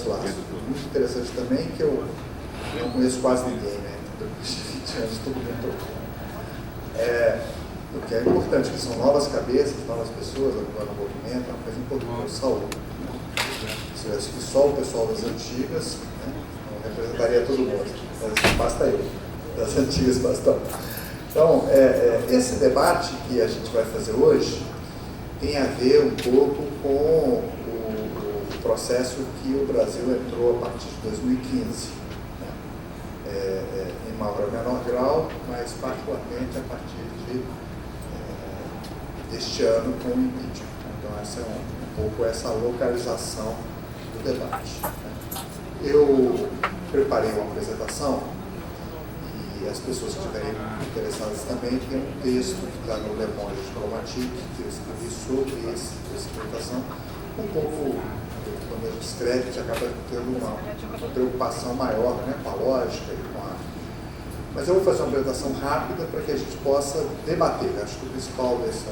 Stanislas. Muito interessante também, que eu não conheço quase ninguém, né? Depois de 20 anos, todo mundo trocou. O que é importante, que são novas cabeças, novas pessoas ocupando o movimento, é uma coisa importante, saúde. Se eu acho que só o pessoal das antigas, né, não representaria todo mundo, mas basta eu, das antigas basta. Então, esse debate que a gente vai fazer hoje tem a ver um pouco com o processo que o Brasil entrou a partir de 2015, né? Em maior ou menor grau, mas particularmente a partir deste ano com o impeachment. Então, essa é um pouco essa localização do debate, né? Eu preparei uma apresentação e as pessoas que estiverem interessadas também tem um texto que está no Le Monde Diplomatique, que eu escrevi sobre essa apresentação. Um pouco, quando a gente escreve, a gente acaba tendo uma preocupação maior, né, com a lógica e com a... Mas eu vou fazer uma apresentação rápida para que a gente possa debater. Acho que o principal desse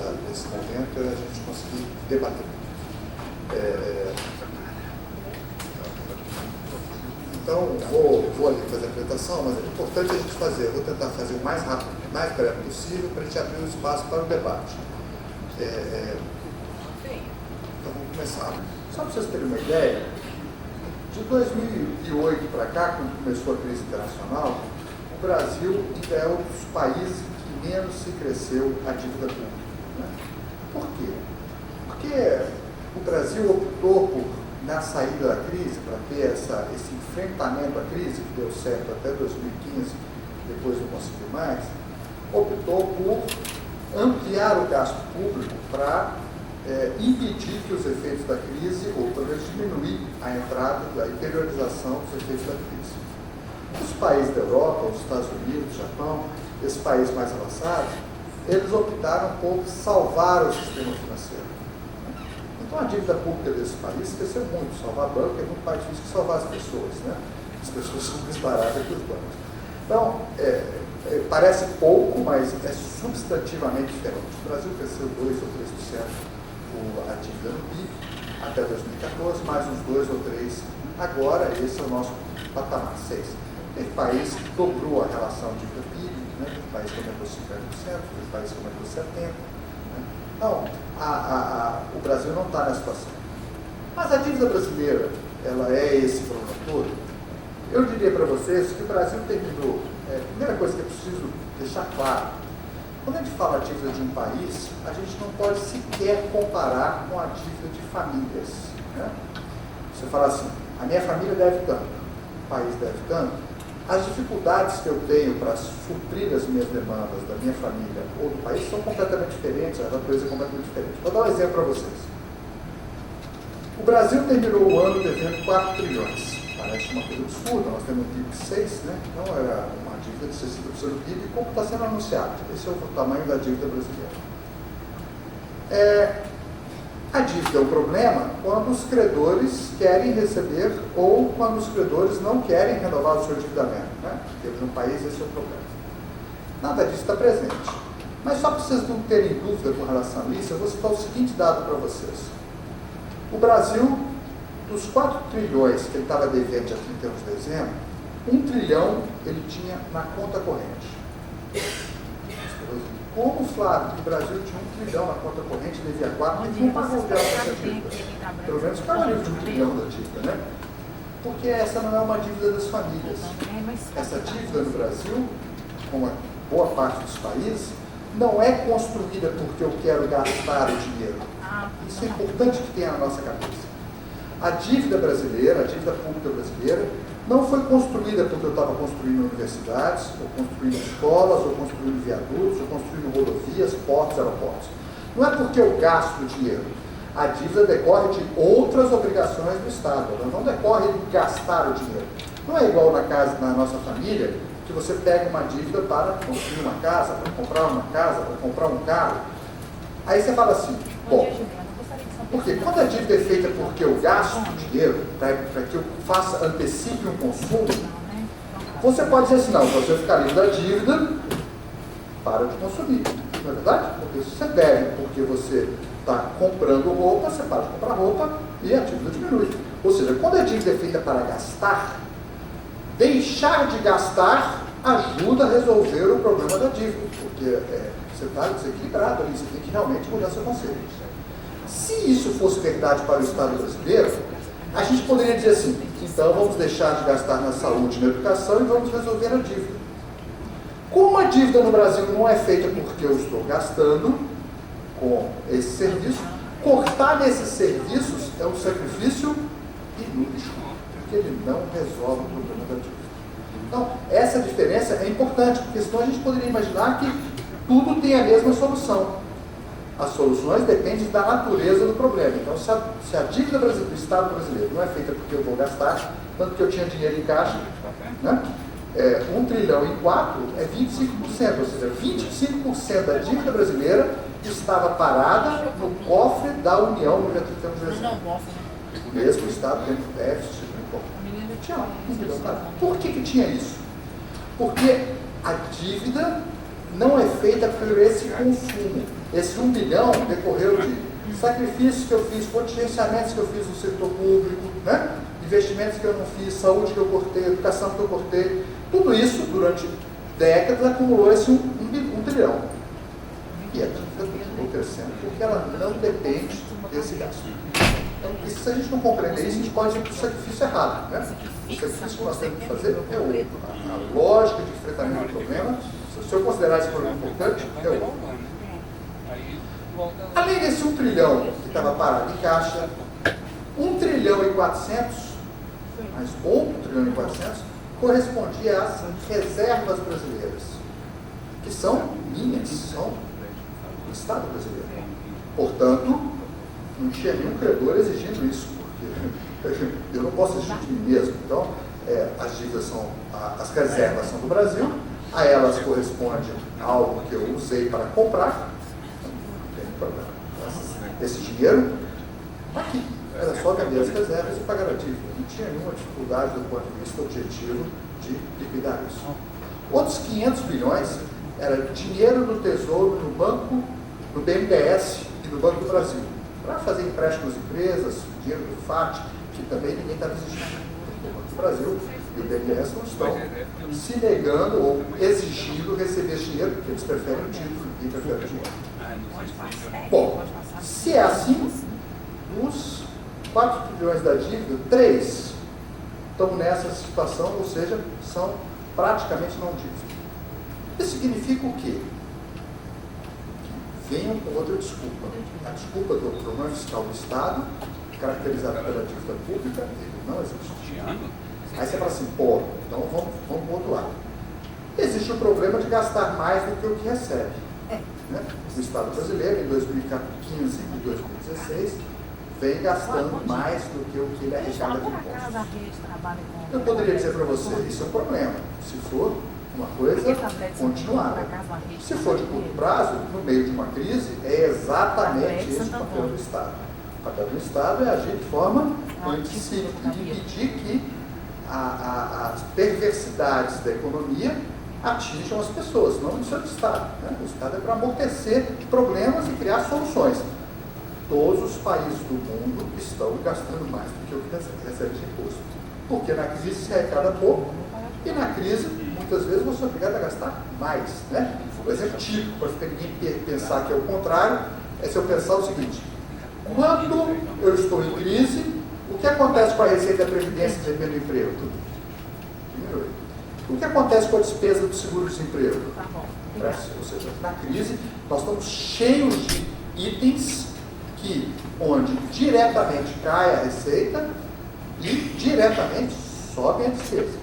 momento é a gente conseguir debater. Então, vou ali fazer a apresentação, mas é importante a gente fazer. Eu vou tentar fazer o mais rápido, o mais breve possível, para a gente abrir o espaço para o debate. Então, vamos começar. Só para vocês terem uma ideia, de 2008 para cá, quando começou a crise internacional, o Brasil ainda é um dos países que menos se cresceu a dívida pública, né? Por quê? Porque o Brasil optou por, na saída da crise, para ter esse enfrentamento à crise, que deu certo até 2015, depois não conseguiu mais, optou por ampliar o gasto público para impedir que os efeitos da crise, ou pelo menos diminuir a entrada, a interiorização dos efeitos da crise. Os países da Europa, os Estados Unidos, o Japão, esses países mais avançados, eles optaram por salvar o sistema financeiro. Então a dívida pública desse país cresceu muito. Salvar banco é muito mais difícil que salvar as pessoas, né? As pessoas são mais baratas que os bancos. Então, parece pouco, mas é substantivamente diferente. O Brasil cresceu 2 ou 3% a dívida no PIB até 2014, mais uns 2 ou 3 agora. Esse é o nosso patamar, 6. Tem país que dobrou a relação dívida-PIB, né? Tem país que aumentou 50%, tem país que aumentou 70%. Né? Então, o Brasil não está nessa situação. Mas a dívida brasileira, ela é esse problema todo? Eu diria para vocês que o Brasil terminou. A primeira coisa que é preciso deixar claro, quando a gente fala dívida de um país, a gente não pode sequer comparar com a dívida de famílias, né? Você fala assim, a minha família deve tanto, o país deve tanto. As dificuldades que eu tenho para suprir as minhas demandas da minha família ou do país são completamente diferentes, a natureza é completamente diferente. Vou dar um exemplo para vocês. O Brasil terminou o ano devendo 4 trilhões. Parece uma coisa absurda, nós temos um PIB de 6, né? Então era uma dívida de 60% do PIB, como está sendo anunciado. Esse é o tamanho da dívida brasileira. A dívida é um problema quando os credores querem receber ou quando os credores não querem renovar o seu endividamento, né? Porque no país esse é o problema. Nada disso está presente. Mas só para vocês não terem dúvida com relação a isso, eu vou citar o seguinte dado para vocês. O Brasil, dos 4 trilhões que ele estava devendo dia 31 de dezembro, 1 trilhão ele tinha na conta corrente. Como, Flávio, que o Brasil tinha 1 trilhão na conta corrente, devia 4, mas não pagou essa dívida. Pelo menos pagou de 1 trilhão da dívida, né? Porque essa não é uma dívida das famílias. Essa dívida no Brasil, como a boa parte dos países, não é construída porque eu quero gastar o dinheiro. Isso é importante que tenha na nossa cabeça. A dívida brasileira, a dívida pública brasileira, não foi construída porque eu estava construindo universidades, ou construindo escolas, ou construindo viadutos, ou construindo rodovias, portos, aeroportos. Não é porque eu gasto dinheiro. A dívida decorre de outras obrigações do Estado. Ela não decorre de gastar o dinheiro. Não é igual na nossa família, que você pega uma dívida para construir uma casa, para comprar uma casa, para comprar um carro. Aí você fala assim, bom, porque quando a dívida é feita porque eu gasto dinheiro, para que eu antecipe um consumo, você pode dizer assim, não, se você ficar livre da dívida, para de consumir. Não é verdade? Porque se você deve porque você está comprando roupa, você para de comprar roupa e a dívida diminui. Ou seja, quando a dívida é feita para gastar, deixar de gastar ajuda a resolver o problema da dívida, porque você está desequilibrado ali, você tem que realmente mudar seu conceito. Se isso fosse verdade para o Estado brasileiro, a gente poderia dizer assim, então vamos deixar de gastar na saúde e na educação e vamos resolver a dívida. Como a dívida no Brasil não é feita porque eu estou gastando com esse serviço, cortar nesses serviços é um sacrifício inútil, porque ele não resolve o problema da dívida. Então, essa diferença é importante, porque senão a gente poderia imaginar que tudo tem a mesma solução. As soluções dependem da natureza do problema. Então, se a dívida do Estado brasileiro não é feita porque eu vou gastar, tanto que eu tinha dinheiro em caixa, né? 1 trilhão e 4 é 25%, ou seja, 25% da dívida brasileira estava parada no cofre da União no dia 31 de dezembro. Mesmo o Estado tendo déficit, tinha lá, 1 bilhão parado. Por que tinha isso? Porque a dívida não é feita por esse consumo. Esse 1 bilhão decorreu de sacrifícios que eu fiz, contingenciamentos que eu fiz no setor público, né? Investimentos que eu não fiz, saúde que eu cortei, educação que eu cortei. Tudo isso, durante décadas, acumulou esse 1 trilhão. E a dívida continuou crescendo, porque ela não depende desse gasto. Então, se a gente não compreender isso, a gente pode ir para o sacrifício errado. Né? O sacrifício que nós temos que fazer é outro. A lógica de enfrentamento do problema, se eu considerar esse problema importante, é outro. Além desse 1 trilhão que estava parado em caixa, 1 trilhão e 400, mas outro 1 trilhão e 400, correspondia às reservas brasileiras, que são minhas, são do Estado brasileiro. Portanto, não tinha nenhum credor exigindo isso, porque eu não posso exigir de mim mesmo. Então, as dívidas as reservas são do Brasil, a elas corresponde algo que eu usei para comprar, não tem problema. Esse dinheiro, aqui, era só vender as reservas e pagar a dívida. Não tinha nenhuma dificuldade do ponto de vista objetivo de liquidar isso. Outros 500 bilhões era dinheiro do Tesouro no banco, no BNDES e no Banco do Brasil, para fazer empréstimos às empresas, dinheiro do FAT, que também ninguém estava exigindo. O Banco do Brasil e o BNDES não estão se negando ou exigindo receber esse dinheiro, porque eles preferem o título e preferem o dinheiro. Bom, se é assim, os 4 trilhões da dívida, 3 estão nessa situação, ou seja, são praticamente não dívida. Isso significa o quê? Venham com outra desculpa. A desculpa do problema fiscal do Estado, caracterizado pela dívida pública, ele não existe. Aí você fala assim, pô, então vamos para o outro lado. Existe o problema de gastar mais do que o que recebe. Né? O Estado brasileiro, em 2015 e 2016, vem gastando mais do que o que ele arrecada de impostos. Eu poderia dizer para você, isso é um problema. Se for uma coisa continuada. Se for de curto prazo, no meio de uma crise, é exatamente esse o papel do Estado. O papel do Estado é agir de forma anticíclica e impedir que as perversidades da economia atinjam as pessoas, não isso é do Estado. Né? O Estado é para amortecer problemas e criar soluções. Todos os países do mundo estão gastando mais do que o que recebe de imposto. Porque na crise se arrecada pouco e na crise, muitas vezes, você é obrigado a gastar mais. Né? O exemplo típico, para ninguém pensar que é o contrário, é se eu pensar o seguinte: quando eu estou em crise, o que acontece com a receita da Previdência e do emprego? Diminui. O que acontece com a despesa do seguro-desemprego? Ou seja, na crise, nós estamos cheios de itens onde diretamente cai a receita e diretamente sobe a despesa.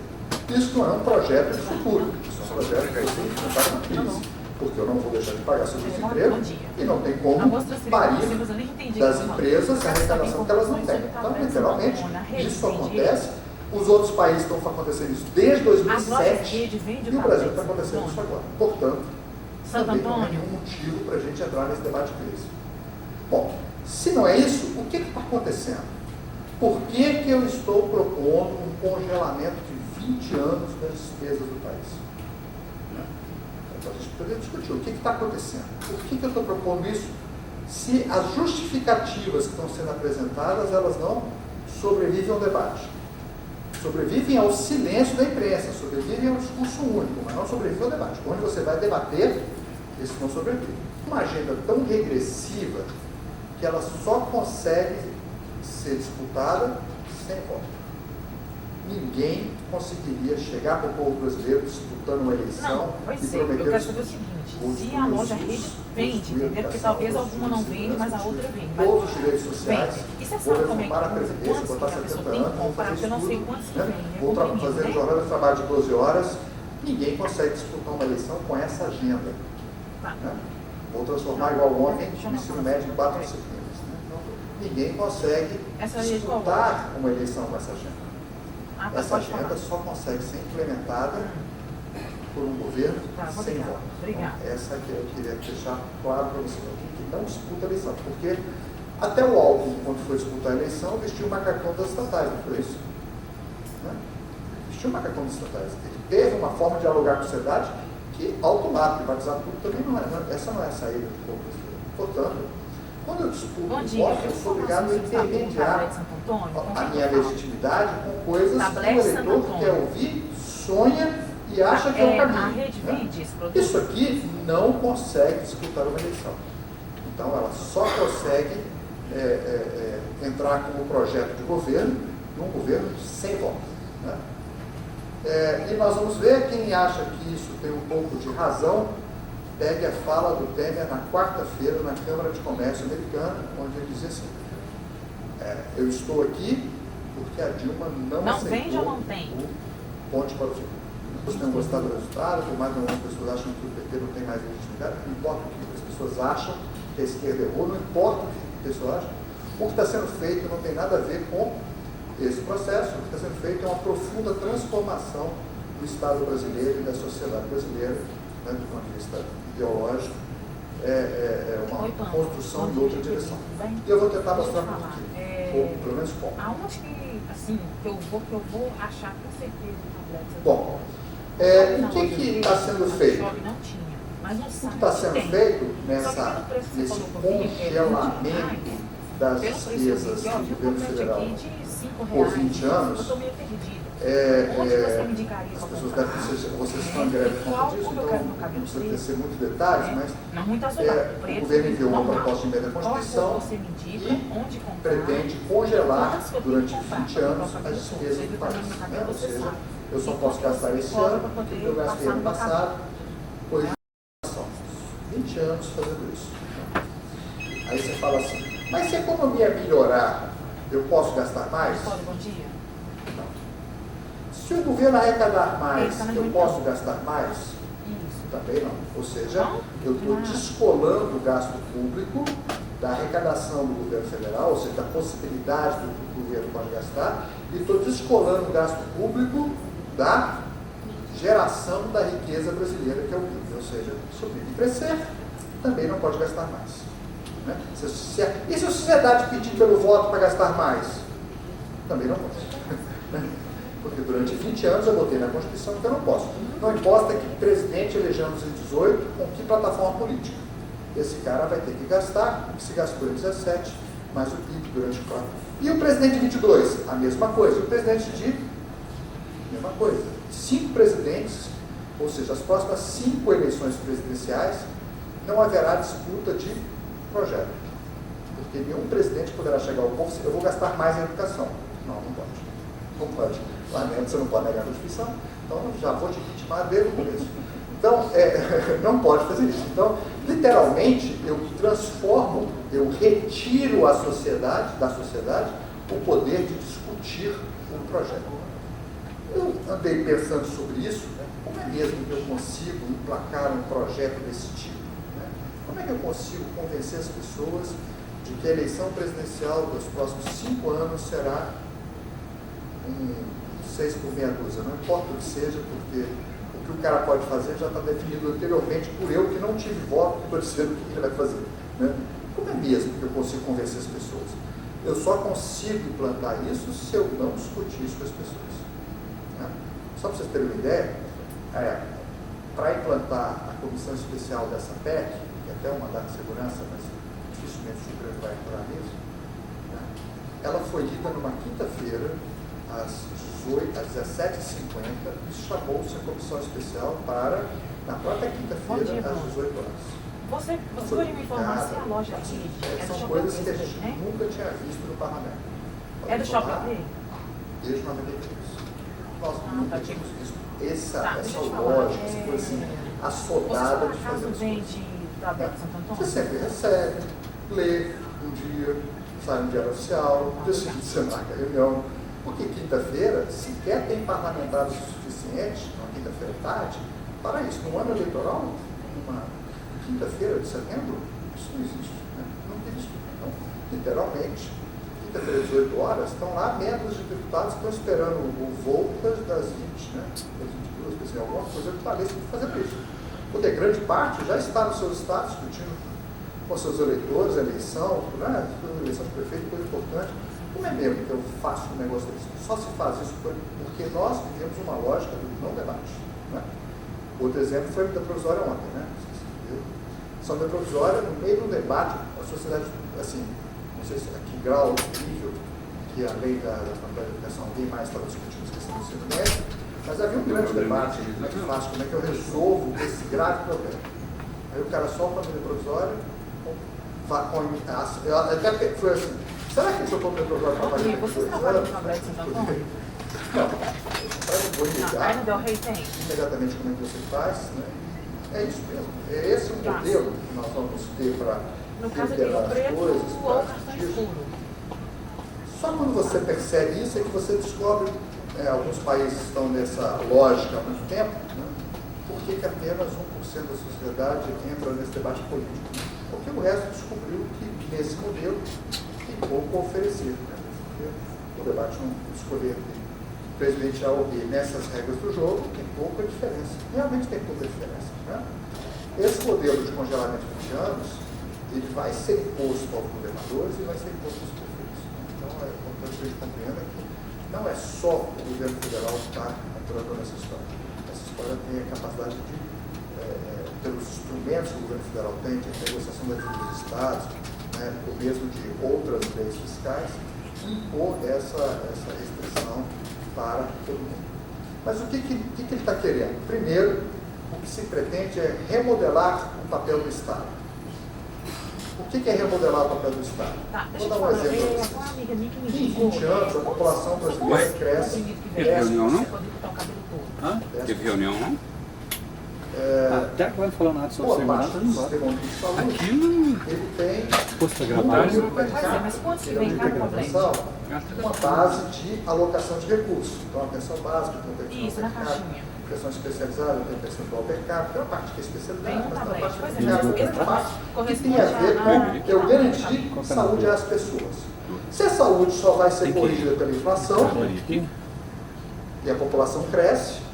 Isso não é um projeto de futuro, isso é um projeto que vai ser enfrentado na crise, porque eu não vou deixar de pagar seguro-desemprego e não tem como parir das empresas a arrecadação que elas não têm. Então, literalmente, isso acontece. Os outros países estão acontecendo isso desde 2007 e o Brasil está acontecendo isso agora. Portanto, também não há nenhum motivo para a gente entrar nesse debate de crise. Bom, se não é isso, o que está acontecendo? Por que eu estou propondo um congelamento de 20 anos das despesas do país? Então, a gente poderia discutir o que está acontecendo. Por que eu estou propondo isso? Se as justificativas que estão sendo apresentadas, elas não sobrevivem ao debate, sobrevivem ao silêncio da imprensa, sobrevivem ao discurso único, mas não sobrevivem ao debate. Onde você vai debater, esses não sobrevivem. Uma agenda tão regressiva que ela só consegue ser disputada sem voto. Ninguém conseguiria chegar para o povo brasileiro disputando uma eleição. Não, vai ser. Eu quero saber o seguinte, se a loja rede vende, entendeu? Porque talvez alguma não vende, mas a outra vende. Todos os direitos sociais, e você sabe como é que para a Previdência, botar a pessoa 70 tem que anos, comprar, porque eu não sei quantos que vem. vou fazer jornada de trabalho de 12 horas, ninguém consegue disputar uma eleição com essa agenda. Tá. Né? Vou transformar igual ontem o ensino médio em 4 disciplinas. Né? Então, ninguém consegue disputar uma eleição com essa agenda. Essa agenda só consegue ser implementada por um governo sem voto. Então, essa que eu queria deixar claro para você, que não disputa a eleição, porque até o Alckmin, quando foi disputar a eleição, vestiu o macacão das estatais, não foi isso? Né? Vestiu o macacão das estatais. Ele teve uma forma de dialogar com a sociedade que, automático, privatizar tudo também não é, essa não é a saída do povo brasileiro. Portanto, quando eu disputo o voto, eu sou obrigado a intermediar a minha legitimidade com coisas que o eleitor quer ouvir, sonha e acha que é o caminho. Né? Isso aqui não consegue disputar uma eleição. Então, ela só consegue entrar como projeto de governo, num governo sem voto. Né? E nós vamos ver, quem acha que isso tem um pouco de razão, pegue a fala do Temer na quarta-feira na Câmara de Comércio Americana, onde ele dizia assim, eu estou aqui porque a Dilma não aceitou vende ou não tem? o ponte para o futuro. Vocês tenham gostado do resultado, por mais que algumas pessoas acham que o PT não tem mais legitimidade, não importa o que as pessoas acham, que a esquerda errou, não importa o que as pessoas acham, o que está sendo feito não tem nada a ver com esse processo. O que está sendo feito é uma profunda transformação do Estado brasileiro e da sociedade brasileira, né, do ponto de vista ideológico, uma construção de outra direção. E eu vou tentar mostrar por quê, ou pelo menos como. Aonde que, assim, que eu vou achar com certeza o tablete? Bom, o que está sendo feito? Não tinha, mas não O que sabe está sendo feito nesse congelamento das despesas do governo federal por 20 anos, as pessoas devem vocês estão em greve por conta disso, então não precisa ter muitos detalhes, mas o governo enviou uma proposta de emenda à Constituição e pretende congelar durante 20 anos as despesas do país. Né? Ou seja, eu só posso gastar esse ano, porque eu gastei ano passado, por 20 anos fazendo isso. Aí você fala assim, mas se a economia melhorar, eu posso gastar mais? Bom dia. Não. Se o governo arrecadar mais, eu posso gastar mais? Isso. Também não. Ou seja, eu estou descolando o gasto público da arrecadação do governo federal, ou seja, da possibilidade do que o governo pode gastar, e estou descolando o gasto público da geração da riqueza brasileira, que é o PIB. Ou seja, se o PIB crescer, também não pode gastar mais. Né? E se a sociedade pedir pelo voto para gastar mais? Também não posso. Porque durante 20 anos eu botei na Constituição que eu não posso. Não importa que presidente elegemos em 18 com que plataforma política. Esse cara vai ter que gastar o que se gastou em 17, mais o PIB durante 4. E o presidente de 22? A mesma coisa. E o presidente de... mesma coisa. 5 presidentes, ou seja, as próximas 5 eleições presidenciais, não haverá disputa de projeto. Porque nenhum presidente poderá chegar ao povo, eu vou gastar mais em educação. Não, não pode. Não pode. Lamento, você não pode negar a Constituição, então já vou te vitimar desde o começo. Então, não pode fazer isso. Então, literalmente, eu transformo, eu retiro da sociedade, o poder de discutir um projeto. Eu andei pensando sobre isso, né? Como é mesmo que eu consigo emplacar um projeto desse tipo? Né? Como é que eu consigo convencer as pessoas de que a eleição presidencial dos próximos 5 anos será 6 por meia dúzia? Não importa o que seja, porque o que o cara pode fazer já está definido anteriormente por eu, que não tive voto, que estou dizendo o que ele vai fazer. Né? Como é mesmo que eu consigo convencer as pessoas? Eu só consigo implantar isso se eu não discutir isso com as pessoas. Né? Só para vocês terem uma ideia, para implantar a comissão especial dessa PEC, que é até um mandato de segurança, mas dificilmente o Supremo vai entrar nisso, né? ela foi lida numa quinta-feira, às 17h50, e chamou-se a comissão especial para, na própria quinta-feira, às 18 horas. Você pode me informar se a loja aqui é do São Shopping coisas que a Play, gente né? nunca tinha visto no parlamento. É do Shopping Play? Desde 93. Nós nunca tínhamos visto essa Deixa eu te falar. loja, essa coisa assim, Você assodada por de acaso fazer as coisas. vende da Beto Santo Você Antônio? sempre recebe, lê um dia, sai no diário oficial, decide você marca a reunião. Porque quinta-feira sequer tem parlamentares suficientes, na quinta-feira à tarde, para isso. No ano eleitoral, uma quinta-feira de setembro, isso não existe. Né? Não tem isso. Então, literalmente, quinta-feira, 18 horas, estão lá membros de deputados que estão esperando o voo das 20, né? Das 22, quer dizer, alguma coisa que pareça fazer para isso. Porque grande parte já está nos seus estados discutindo com seus eleitores, a eleição, né? A eleição de prefeito, coisa importante. Como é mesmo que eu faço um negócio desse? Só se faz isso porque nós vivemos uma lógica do não debate. Né? Outro exemplo foi a medida provisória ontem, né? São medida provisória, no meio do debate, a sociedade, assim, não sei se a que grau, nível, que a lei da educação, alguém mais estava discutindo essa questão do ensino médio, mas havia um grande debate, como é que eu faço, como é que eu resolvo esse grave problema. Aí o cara solta a medida provisória, até foi assim, será que eu compro o provisório para fazer? Você trabalha com a Beto Santo Antônio? Não, eu vou ligar Aí no Del Rey tem? imediatamente como é que você faz, né? É isso mesmo. É esse o modelo que nós vamos ter para No caso aqui, liderar o as preto coisas, ou para o cartão discutir. escuro? Só quando você percebe isso é que você descobre, alguns países estão nessa lógica há muito tempo, né? Por que apenas 1% da sociedade entra nesse debate político? Porque o resto descobriu que nesse modelo tem pouco a oferecer. Né? O debate não escolher presidente A ou B nessas regras do jogo tem pouca diferença. Realmente tem pouca diferença. Né? Esse modelo de congelamento de 20 anos, ele vai ser imposto aos governadores e vai ser imposto aos prefeitos. Então, é importante que a gente compreenda que não é só o governo federal que está entrando nessa história. Essa história tem a capacidade de, pelos instrumentos que o governo federal tem, de negociação da dívida dos estados, né, ou mesmo de outras leis fiscais, impor essa restrição para todo mundo. Mas o que ele está querendo? Primeiro, o que se pretende é remodelar o papel do Estado. O que é remodelar o papel do Estado? Tá, Vou dar um exemplo para vocês. uma amiga minha que me Em ligou. 20 anos, a população brasileira cresce. Teve reunião, não? Você pode botar o cabelo todo. Hã? Teve reunião, não? Até agora não falou nada sobre Boa segurança, parte não do embora. sistema único de saúde, Aqui não. ele tem Posto um gravado. número Pois é, mas quantos que vem cada mensal, problema? uma base de alocação de recursos. Então, a pensão básica, tem Isso, na caixinha. pensão especializada, tem percentual per capita, tem uma parte que é especialidade, Vem um mas tem uma tablete. parte Pois que é, é mas uma esse grande parte que corresponde tem a ver com eu garantir Qual que é a saúde nota? às pessoas. Se a saúde só vai ser corrigida pela inflação, e a população cresce,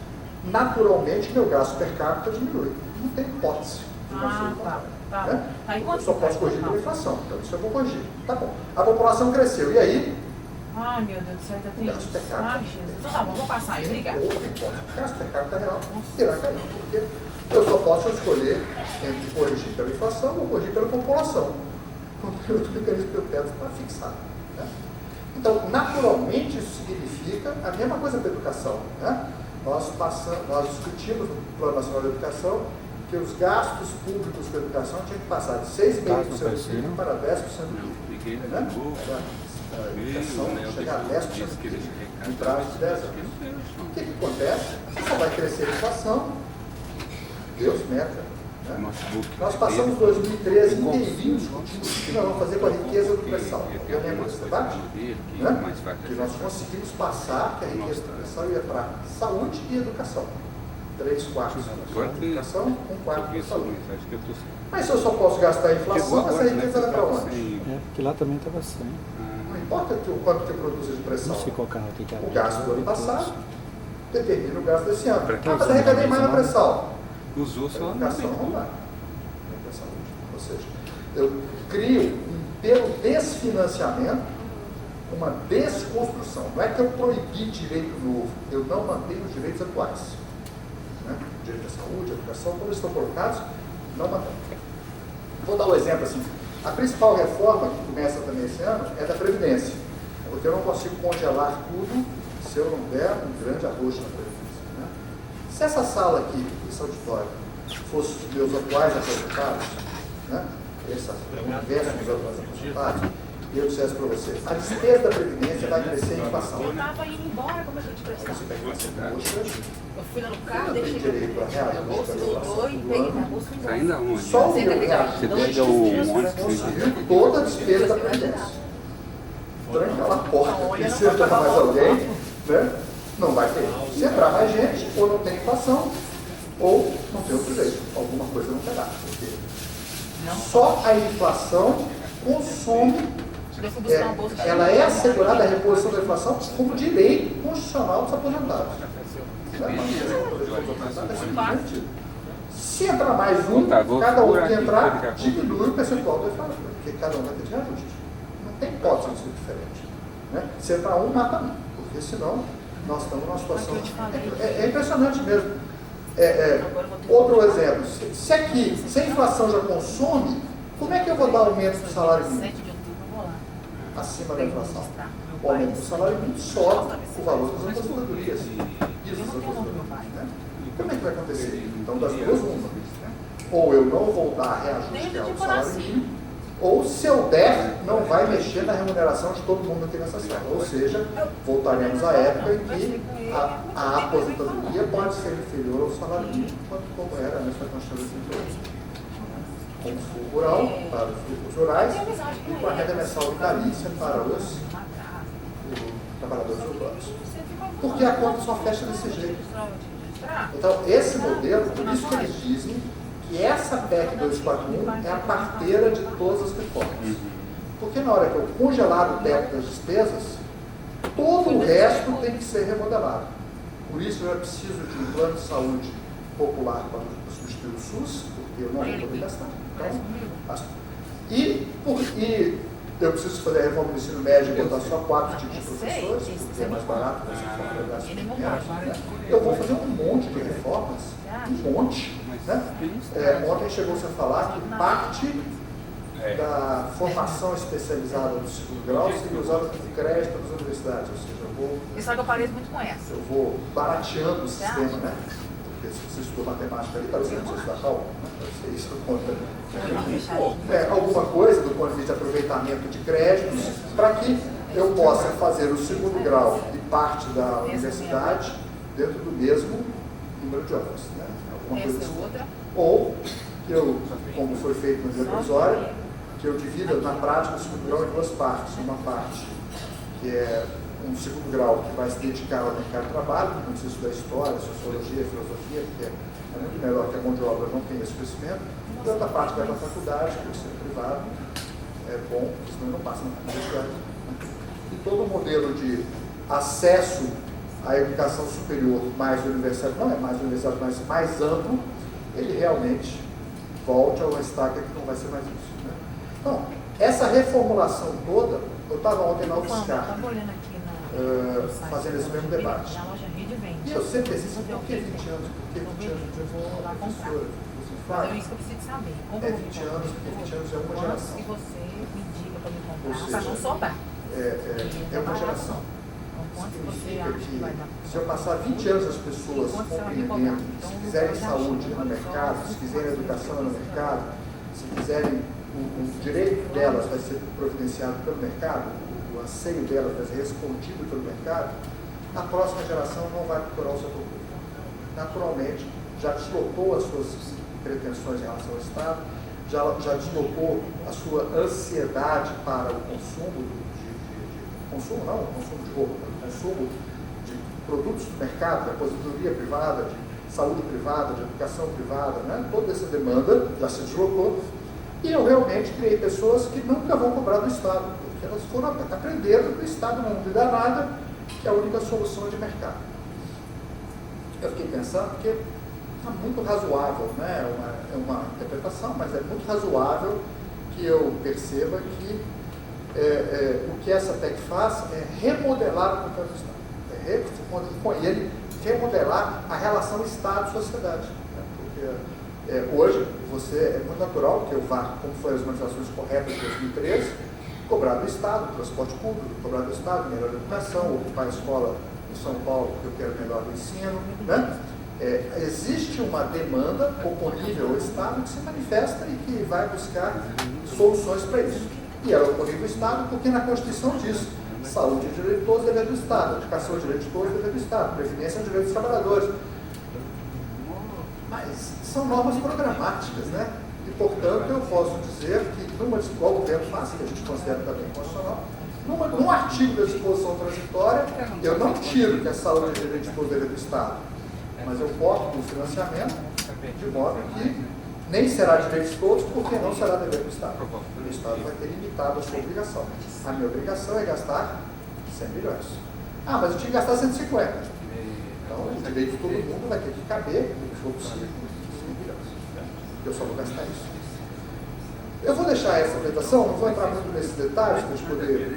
naturalmente meu gasto per capita diminui. Não tem hipótese. de não ser Ah, o contrário, tá. né? Tá, e Eu quanto só que posso vai corrigir custar? pela inflação, então isso eu vou corrigir. Tá bom. A população cresceu, e aí? Ai, meu Deus do céu, ainda tem Gasto isso. per capita. Ai, Jesus. Então tá bom, vou passar aí, obrigada. Ou tem hipótese. O gasto per capita real irá cair, porque eu só posso escolher entre corrigir pela inflação ou corrigir pela população. Não tem outro mecanismo que eu quero para fixar. Né? Então, naturalmente, isso significa a mesma coisa para a educação. Né? Nós discutimos no Plano Nacional de Educação que os gastos públicos com a educação tinham que passar de 6,5% do PIB para 10% do Não, PIB. liguei, ele Né? ligou. A educação chegar a 10% Disse que do eles PIB em prazo de 10 anos. O que acontece? Você só vai crescer a inflação, Deus meta. Né? Nós passamos 2013 inteirinho discutindo o que nós vamos fazer com a riqueza do pré-sal. Eu lembro desse debate? Né? Que nós conseguimos passar que a riqueza do pré-sal ia para saúde e educação. 3/4 para educação, 1/4 para saúde. Mas se eu só posso gastar a inflação, essa riqueza vai para onde? Que lá também estava sem. Não importa o quanto que eu produzo de pré-sal. Não sei qual canal tem que abrir. O gasto do ano passado determina o gasto desse ano. Para Mas arrecadei mais na pré-sal. Usou só A na educação não dá. Ou seja, eu crio, pelo desfinanciamento, uma desconstrução. Não é que eu proibi direito novo, eu não mantenho os direitos atuais. Né? Direito à saúde, à educação, todos estão colocados, não mantenho. Vou dar um exemplo assim. A principal reforma que começa também esse ano é da Previdência. Porque eu não consigo congelar tudo se eu não der um grande arroz na previdência. Né? Se essa sala aqui, esse auditório, fosse os meus atuais aposentados, né? Essa universo dos atuais aposentados, e eu dissesse para você, a despesa da previdência vai crescer em inflação. Eu estava indo embora, como é que eu te prestar? Você pega uma poxa, Eu fui lá no carro, eu tenho deixei direito a meu reajuste bolso, da voltou e inflação peguei do minha ano. bolsa e fui Tá embora. ainda onde? Só o meu Você reajuste pega o monte que conseguiu toda a despesa da previdência. Tranca lá a porta, e se entrar mais alguém, né, não vai ter. Se entrar mais gente, ou não tem inflação, ou não tem outro jeito. Alguma coisa não terá. Porque só a inflação consome, Eu fui buscar uma bolsa. ela é assegurada a reposição da inflação como direito constitucional dos aposentados. Se entrar mais um, cada um que entrar, diminui o percentual da inflação, porque cada um vai ter de reajuste. Não tem hipótese de ser diferente. Né? Se entrar um, mata um, porque senão nós estamos numa situação. É impressionante mesmo. Outro exemplo, se aqui, se a inflação já consome, como é que eu vou dar aumento do salário mínimo? 7 de outubro eu vou lá. Acima da inflação. O aumento do salário mínimo sobe o valor das aposentadorias. Isso, das aposentadorias. Né? Como é que vai acontecer? Então, das duas, uma. Ou eu não vou dar reajuste ao salário mínimo, ou se eu der, não vai mexer na remuneração de todo mundo aqui nessa sala. Ou seja, voltaremos à época em que a aposentadoria pode ser inferior ao salário mínimo, como era nessa Constituição de 2008. Com o fundo rural para os grupos rurais e com a renda mensal vitalícia para os trabalhadores urbanos. Porque a conta só fecha desse jeito. Então, esse modelo, por isso que eles dizem que essa PEC 241 é a parteira de todas as reformas. Porque na hora que eu congelar o teto das despesas, todo o resto tem que ser remodelado. Por isso eu preciso de um plano de saúde popular para substituir o SUS, porque eu não vou poder gastar. Então, e eu preciso fazer a reforma do ensino médio e botar só 4 tipos de professores, porque é mais barato você for gastar. Eu vou fazer um monte de reformas, um monte. Né? Ontem chegou-se a falar que parte da formação especializada do segundo grau seria usada como crédito nas universidades, ou seja, Isso é que eu pareço muito com essa. eu vou barateando o sistema, né? Porque se você estudou matemática ali, parece que você estudar cálculo, né? Deve ser isso que conta. Alguma coisa do ponto de vista de aproveitamento de créditos, para que eu possa fazer o segundo grau e parte da universidade dentro do mesmo número de horas. Né? Alguma coisa assim. Ou que eu, como foi feito no dia provisório, que eu divida na prática o segundo grau em duas partes. Uma parte que é um segundo grau que vai se dedicar ao mercado de trabalho, que não precisa estudar história, sociologia, filosofia, porque é muito melhor que a mão de obra não tenha esse conhecimento. E outra parte vai para a faculdade, que o ensino privado é bom, porque senão não passa na universidade. E todo o modelo de acesso à educação superior mais universitária, não é mais universitário, mas mais amplo, ele realmente volte ao estaca que não vai ser mais isso. Né? Então, essa reformulação toda, eu estava ontem na UFSCar, fazendo esse mesmo debate. E eu sempre penso, por que 20 anos? Por que 20 anos? Eu vou lá comprar. Mas é isso que eu preciso saber. Como 20 anos, porque 20 anos é uma geração. Se você me diga para me Ou comprar, seja, para não sobrar. É uma geração. Quanto você Significa acha que vai dar? que se eu passar 20 anos as pessoas compreendendo, se quiserem saúde no mercado, se quiserem educação no mercado, se quiserem o direito delas vai ser providenciado pelo mercado, o anseio delas vai ser respondido pelo mercado, a próxima geração não vai procurar o setor público. Naturalmente, já deslocou as suas pretensões em relação ao Estado, já deslocou a sua ansiedade para o consumo consumo de roupa, consumo de produtos do mercado, de aposentadoria privada, de saúde privada, de educação privada, né? Toda essa demanda já se deslocou. E eu realmente criei pessoas que nunca vão cobrar do Estado, porque elas foram aprendendo que o Estado não lhe dá nada, que a única solução é de mercado. Eu fiquei pensando porque é muito razoável, né? É uma interpretação, mas é muito razoável que eu perceba que o que essa PEC faz é remodelar o papel do Estado. E ele remodelar a relação Estado-sociedade. Né? Porque hoje é muito natural que eu vá, como foram as manifestações corretas de 2013, cobrar do Estado, transporte público, cobrar do Estado, melhor educação, ocupar a escola em São Paulo, porque eu quero melhor ensino, né? Existe uma demanda oponível ao Estado que se manifesta e que vai buscar soluções para isso. E ela é oponível ao Estado porque na Constituição diz: saúde é direito de todos, dever do Estado; educação é direito de todos, dever do Estado; previdência é direito dos trabalhadores. Mas são normas programáticas, né? E, portanto, eu posso dizer que, numa discussão, o governo faz, que a gente considera também constitucional, num artigo da disposição transitória, eu não tiro que a saúde é direito de todos, dever do Estado, mas eu corto o financiamento de modo que nem será direito de todos, porque não será dever do Estado. O Estado vai ter limitado a sua obrigação. A minha obrigação é gastar 100 milhões. Ah, mas eu tinha que gastar 150. Então, o direito de todo mundo vai ter que caber, se for possível, 100 milhões. Eu só vou gastar isso. Eu vou deixar essa apresentação, não vou entrar muito nesses detalhes,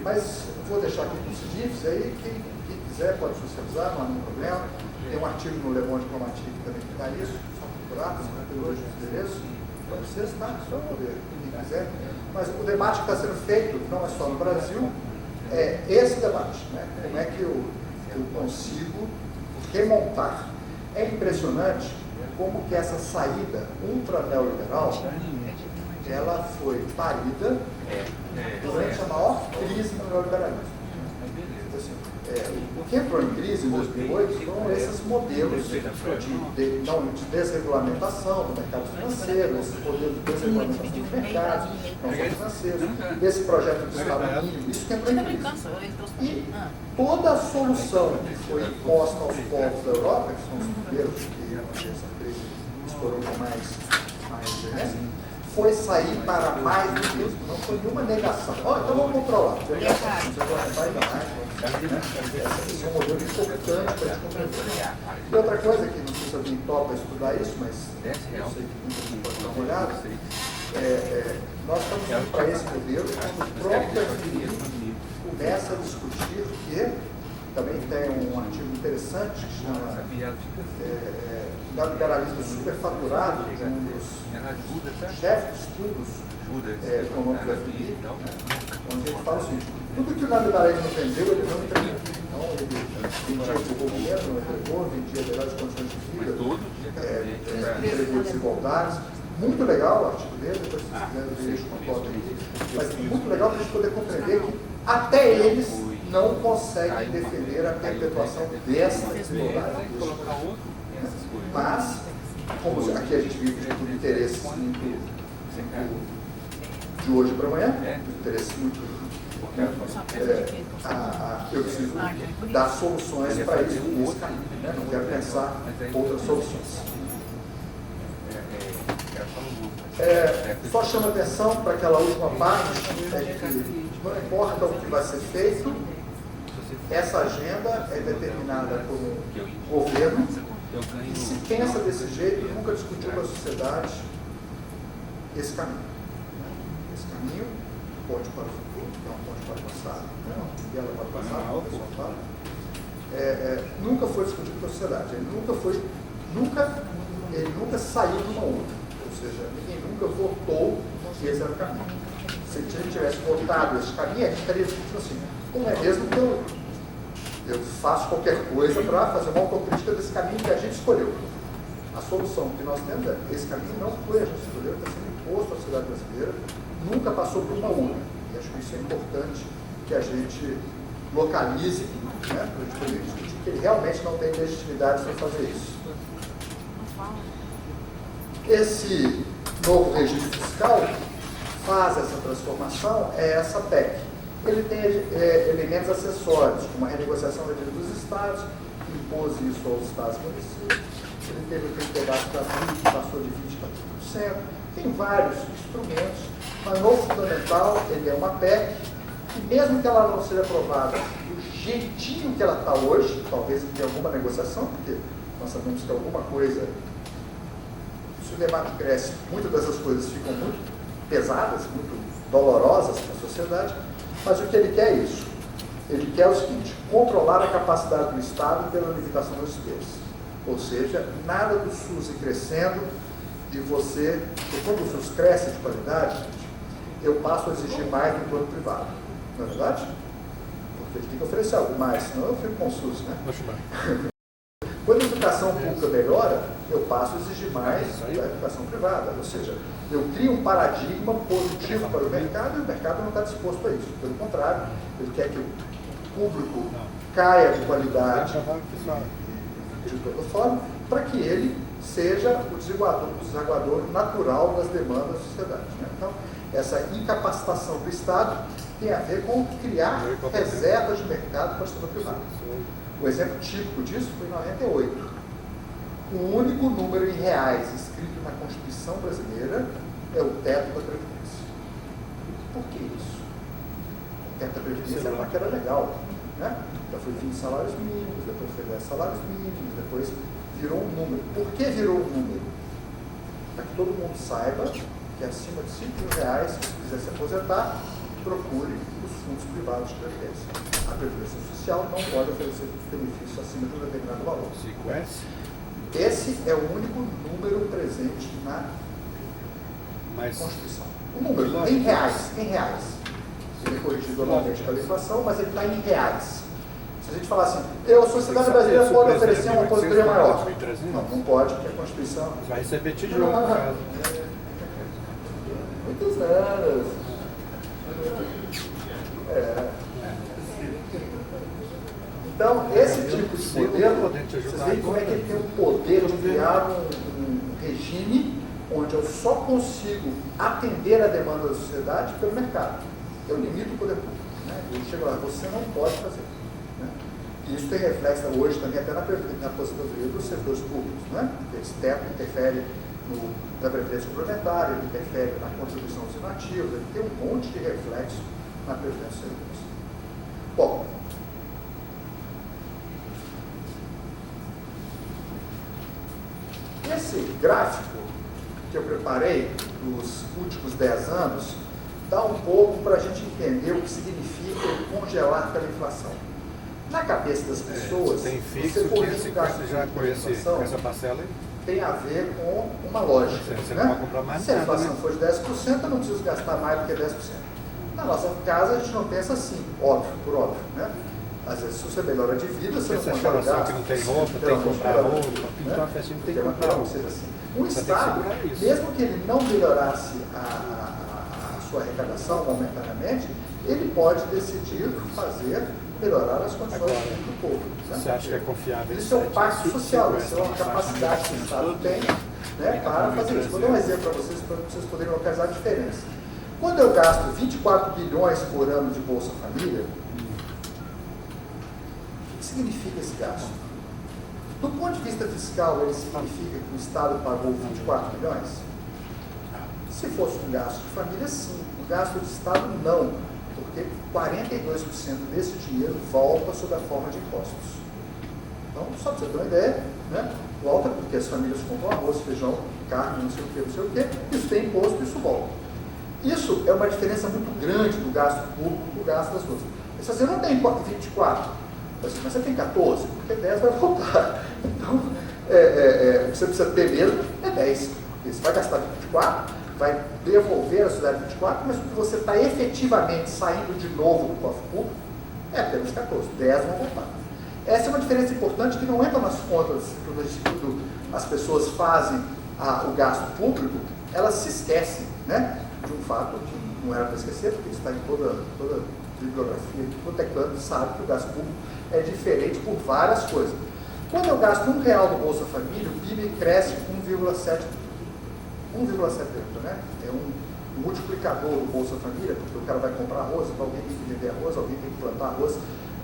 mas vou deixar aqui com os GIFs, aí quem quiser pode socializar, não há nenhum problema. Tem um artigo no Le Monde Diplomatique também que dá isso, só procurar, tem hoje o endereço para vocês, tá? Só poder, quem quiser. Mas o debate que está sendo feito, não é só no Brasil, é esse debate, né? Como é que eu consigo remontar. É impressionante como que essa saída ultra-neoliberal, ela foi parida durante a maior crise do neoliberalismo. O que entrou em crise em 2008 foram esses modelos de desregulamentação do mercado financeiro, esses modelos de desregulamentação do mercado, não só financeiro, esse projeto de Estado mínimo, isso que entrou em crise. E toda a solução que foi imposta aos povos da Europa, que são os primeiros que essa crise estourou com mais urgência, foi sair para mais do mesmo. Não foi nenhuma negação. Então vamos controlar. Esse é um modelo importante para a gente compreender. E outra coisa que não sei se alguém topa estudar isso, mas eu sei que muita gente pode dar uma olhada, nós estamos indo para esse modelo quando o próprio FMI começa a discutir que também tem um artigo interessante que chama Neoliberalismo Superfaturado, que é um dos chefes de estudos econômicos da FMI, onde ele fala o seguinte: tudo que o neoliberalismo vendeu, ele não entregou. Então, ele vendia o governo, entregou, vendia melhores condições de vida, entregou desigualdades. Muito legal o artigo dele, depois se quiser eu deixo uma foto aí. Mas muito legal para a gente poder compreender que até eles não conseguem defender a perpetuação dessa desigualdade. Mas, como aqui a gente vive por interesses muito de hoje para amanhã, interesses muito. Eu preciso dar soluções para isso nesse caminho. Né? Não quero pensar outras soluções. Só chamo atenção para aquela última parte, que não importa o que vai ser feito, essa agenda é determinada por um governo e se pensa desse jeito, nunca discutiu com a sociedade esse caminho. Esse caminho pode para o futuro, não pode para o passado, não, ela para o passado, o pessoal fala. Nunca foi discutido com a sociedade, ele nunca saiu de uma outra, ou seja, ninguém nunca votou que esse era o caminho. Se a gente tivesse votado esse caminho, a gente estaria discutindo assim, como é mesmo que eu faço qualquer coisa para fazer uma autocrítica desse caminho que a gente escolheu. A solução que nós temos é, esse caminho não foi a gente escolheu, está sendo imposto à sociedade brasileira, nunca passou por uma urna. E acho que isso é importante que a gente localize, né, para a gente poder discutir que ele realmente não tem legitimidade para fazer isso. Esse novo regime fiscal faz essa transformação, é essa PEC. Ele tem elementos acessórios, como a renegociação da dívida dos estados, que impôs isso aos estados e municípios. Ele teve aquele pedaço da PIB que passou de 20% para 30%. Tem vários instrumentos, mas no fundamental ele é uma PEC, e mesmo que ela não seja aprovada do jeitinho que ela está hoje, talvez tenha alguma negociação, porque nós sabemos que alguma coisa, se o debate cresce, muitas dessas coisas ficam muito pesadas, muito dolorosas para a sociedade. Mas o que ele quer é isso. Ele quer o seguinte: controlar a capacidade do Estado pela limitação das despesas. Ou seja, nada do SUS ir crescendo e você... Porque quando o SUS cresce de qualidade, eu passo a exigir mais do plano privado. Não é verdade? Porque ele tem que oferecer algo mais, senão eu fico confuso, né? Quando a educação pública melhora, eu passo a exigir mais da educação privada. Ou seja, eu crio um paradigma positivo para o mercado e o mercado não está disposto a isso. Pelo contrário, ele quer que o público caia de qualidade de toda forma, para que ele seja o desaguador natural das demandas da sociedade. Né? Então, essa incapacitação do Estado tem a ver com criar reservas de mercado para o setor privado. O exemplo típico disso foi em 98. O único número em reais escrito na Constituição brasileira é o teto da Previdência. Por que isso? O teto da Previdência era uma queda legal. Né? Então foi 20 salários mínimos, depois foi 10 salários mínimos, depois virou um número. Por que virou um número? Para que todo mundo saiba que acima de R$5.000, se quiser se aposentar, procure os fundos privados de previdência. A Previdência Social não pode oferecer benefício acima de um determinado valor. Esse é o único número presente na Constituição. O número, em reais. Ele é corrigido anualmente pela inflação, mas ele está em reais. Se a gente falar assim, a sociedade brasileira pode oferecer uma aposentadoria maior. Não pode, porque a Constituição... Vai receber tijolo, no caso. Muitos anos. Então, esse tipo de poder, vocês veem como é que ele tem o poder de criar um regime onde eu só consigo atender a demanda da sociedade pelo mercado. Eu limito o poder público. Né? Eu chego lá, você não pode fazer. Né? E isso tem reflexo hoje também até na aposentadoria dos servidores públicos. Né? Esse teto interfere na previdência complementar, ele interfere na contribuição dos inativos, ele tem um monte de reflexo na previdência dos servidores. Bom, esse gráfico que eu preparei dos últimos 10 anos dá um pouco para a gente entender o que significa congelar pela inflação. Na cabeça das pessoas, tem fixo você corrige que o gasto já de conhece inflação, essa parcela aí? tem a ver com uma lógica. Você né? não vai comprar mais Se a nada, inflação né? for de 10%, eu não preciso gastar mais do que 10%. Na nossa casa, a gente não pensa assim, óbvio, por óbvio. Né? Às vezes, se você melhora de vida, você Essa não congela geração gasto. que não tem roupa, tem que comprar roupa, pintar uma festinha, tem que comprar roupa. Assim. Um Você tem que Estado, segurar isso. mesmo que ele não melhorasse a sua arrecadação momentaneamente, ele pode decidir melhorar as condições do povo. Né? Você acha que é confiável? Isso é um pacto social, isso é uma capacidade que o Estado tem, né, para fazer isso. Vou dar um exemplo para vocês poderem localizar a diferença. Quando eu gasto 24 bilhões por ano de Bolsa Família, o que significa esse gasto? Do ponto de vista fiscal, ele significa que o Estado pagou 24 bilhões? Se fosse um gasto de família, sim. O gasto de Estado, não. Porque 42% desse dinheiro volta sob a forma de impostos. Então, só para você ter uma ideia, né? Volta porque as famílias compram arroz, feijão, carne, não sei o que, isso tem imposto, isso volta. Isso é uma diferença muito grande do gasto público do gasto das coisas. Se você não tem 24, mas você tem 14, porque 10 vai voltar. Então, o que você precisa ter mesmo é 10. Porque você vai gastar 24, vai devolver a sociedade 24, mas o que você está efetivamente saindo de novo do cofre público é apenas 14. 10 vão voltar. Essa é uma diferença importante que não entra nas contas quando as pessoas fazem o gasto público, elas se esquecem, né, de um fato que não era para esquecer, porque isso está em toda a bibliografia, todo canto sabe que o gasto público é diferente por várias coisas. Quando eu gasto R$1 no Bolsa Família, o PIB cresce 1,7%, né? É um multiplicador do Bolsa Família, porque o cara vai comprar arroz, então alguém tem que vender arroz, alguém tem que plantar arroz.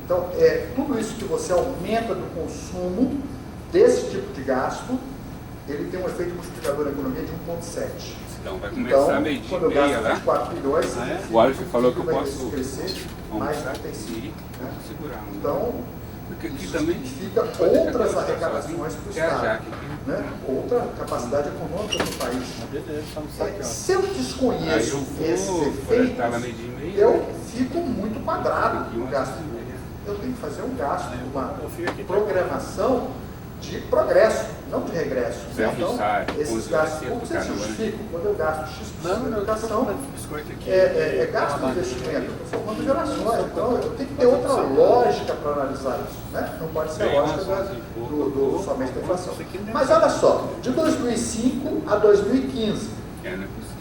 Então, tudo isso que você aumenta do consumo desse tipo de gasto, ele tem um efeito multiplicador na economia de 1,7. Então vai começar a medir quando eu meia gasto lá. 24 bilhões, O Alf falou que eu vai posso crescer mais de 35. e Né? segurar. Então, Porque aqui isso também significa pode ter outras aquela arrecadações para o que é a Estado, Jaque. né? Outra capacidade econômica do país. Beleza, estamos sacando. Se eu Aí desconheço eu esses vou efeitos, coletar lá meio dia e meio. eu fico muito quadrado Aqui no uma gasto. meia. Eu tenho que fazer um gasto, uma Eu fico aqui programação de progresso, não de regresso. Certo, Então, sai. esses gastos públicos eles justificam. Quando eu gasto X% na educação, aqui. é gasto de investimento, eu estou formando gerações. Então, eu tenho que ter outra lógica para analisar isso. Né? Não pode ser a lógica somente da inflação. Mas olha só, de 2005 a 2015,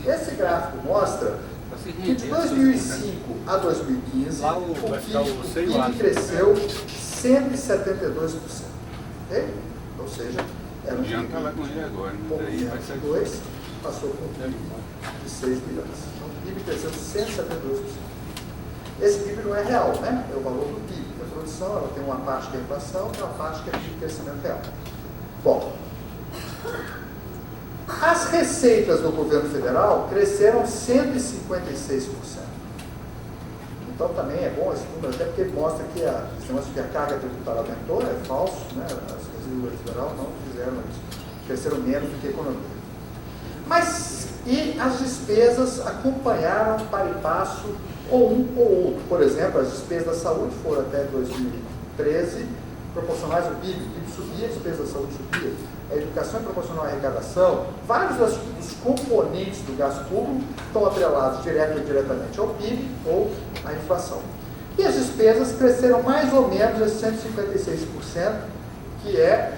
esse gráfico mostra que de 2005 a 2015, o PIB cresceu 172%. Okay? Ou seja, era um Jean está lá com ele agora, mas daí vai ser 2, passou com um PIB de 6 bilhões. Então o PIB cresceu 172%. Esse PIB não é real, né? É o valor do PIB. A produção ela tem uma parte que é inflação e uma parte que é de crescimento real. Bom, as receitas do governo federal cresceram 156%. Então também é bom esse número, até porque mostra que a carga tributária aumentou, é falso, né? As receitas do governo federal não fizeram isso, cresceram menos do que a economia. Mas, e as despesas acompanharam para e passo ou um ou outro. Por exemplo, as despesas da saúde foram até 2013 proporcionais ao PIB. O PIB subia, a despesa da saúde subia. A educação é proporcional à arrecadação. Vários dos componentes do gasto público estão atrelados direto ou indiretamente ao PIB ou à inflação. E as despesas cresceram mais ou menos a 156%, que é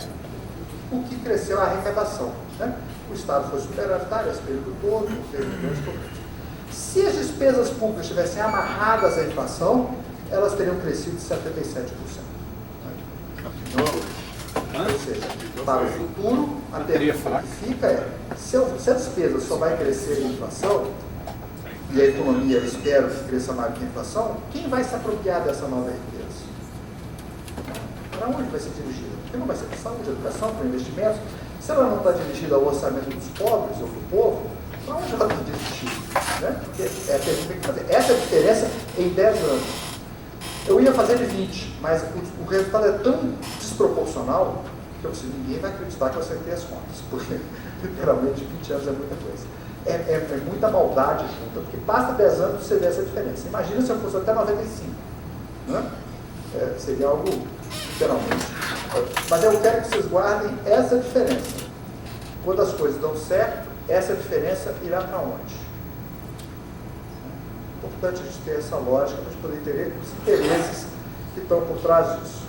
o que cresceu a arrecadação. Né? O Estado foi superavitário esse período todo, teve grandes problemas. Se as despesas públicas estivessem amarradas à inflação, elas teriam crescido 77%. Ou seja, para o futuro, a pergunta que fica é, se a despesa só vai crescer em inflação, e a economia, eu espero que cresça mais do que a inflação, quem vai se apropriar dessa nova riqueza? Para onde vai ser dirigida? Porque não vai ser para saúde, educação, para investimentos. Se ela não está dirigida ao orçamento dos pobres ou do povo, para onde ela está dirigida? Né? Porque é a pergunta que tem que fazer. Essa é a diferença em 10 anos. Eu ia fazer de 20, mas o resultado é tão desproporcional que ninguém vai acreditar que eu acertei as contas, porque literalmente 20 anos é muita coisa. É muita maldade junta, porque basta 10 anos para você ver essa diferença. Imagina se eu fosse até 95. Né? Seria algo, literalmente. Mas eu quero que vocês guardem essa diferença. Quando as coisas dão certo, essa diferença irá para onde? É importante a gente ter essa lógica para a gente poder entender os interesses que estão por trás disso.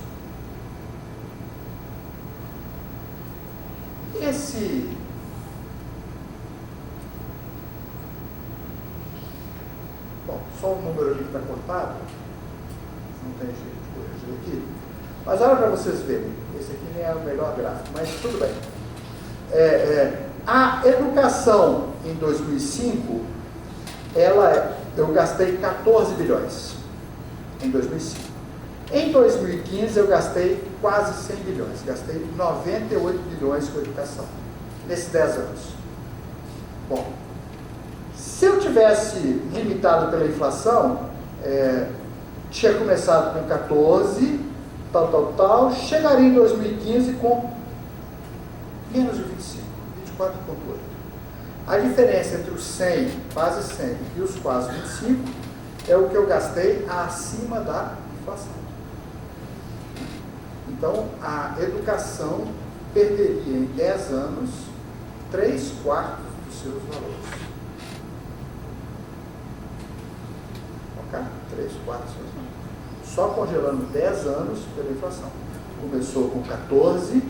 Bom, só o número ali que está cortado, não tem jeito de corrigir aqui. Mas olha para vocês verem, esse aqui nem é o melhor gráfico, mas tudo bem. A educação em 2005, eu gastei 14 bilhões em 2005. Em 2015 eu gastei quase 100 bilhões, gastei 98 bilhões com educação, nesses 10 anos. Bom, se eu tivesse limitado pela inflação, tinha começado com 14, tal, chegaria em 2015 com menos de 25, 24,8. A diferença entre os 100, quase 100, e os quase 25 é o que eu gastei acima da inflação. Então, a educação perderia em 10 anos 3/4 dos seus valores. Ok? 3/4 dos seus valores. Só congelando 10 anos pela inflação. Começou com 14,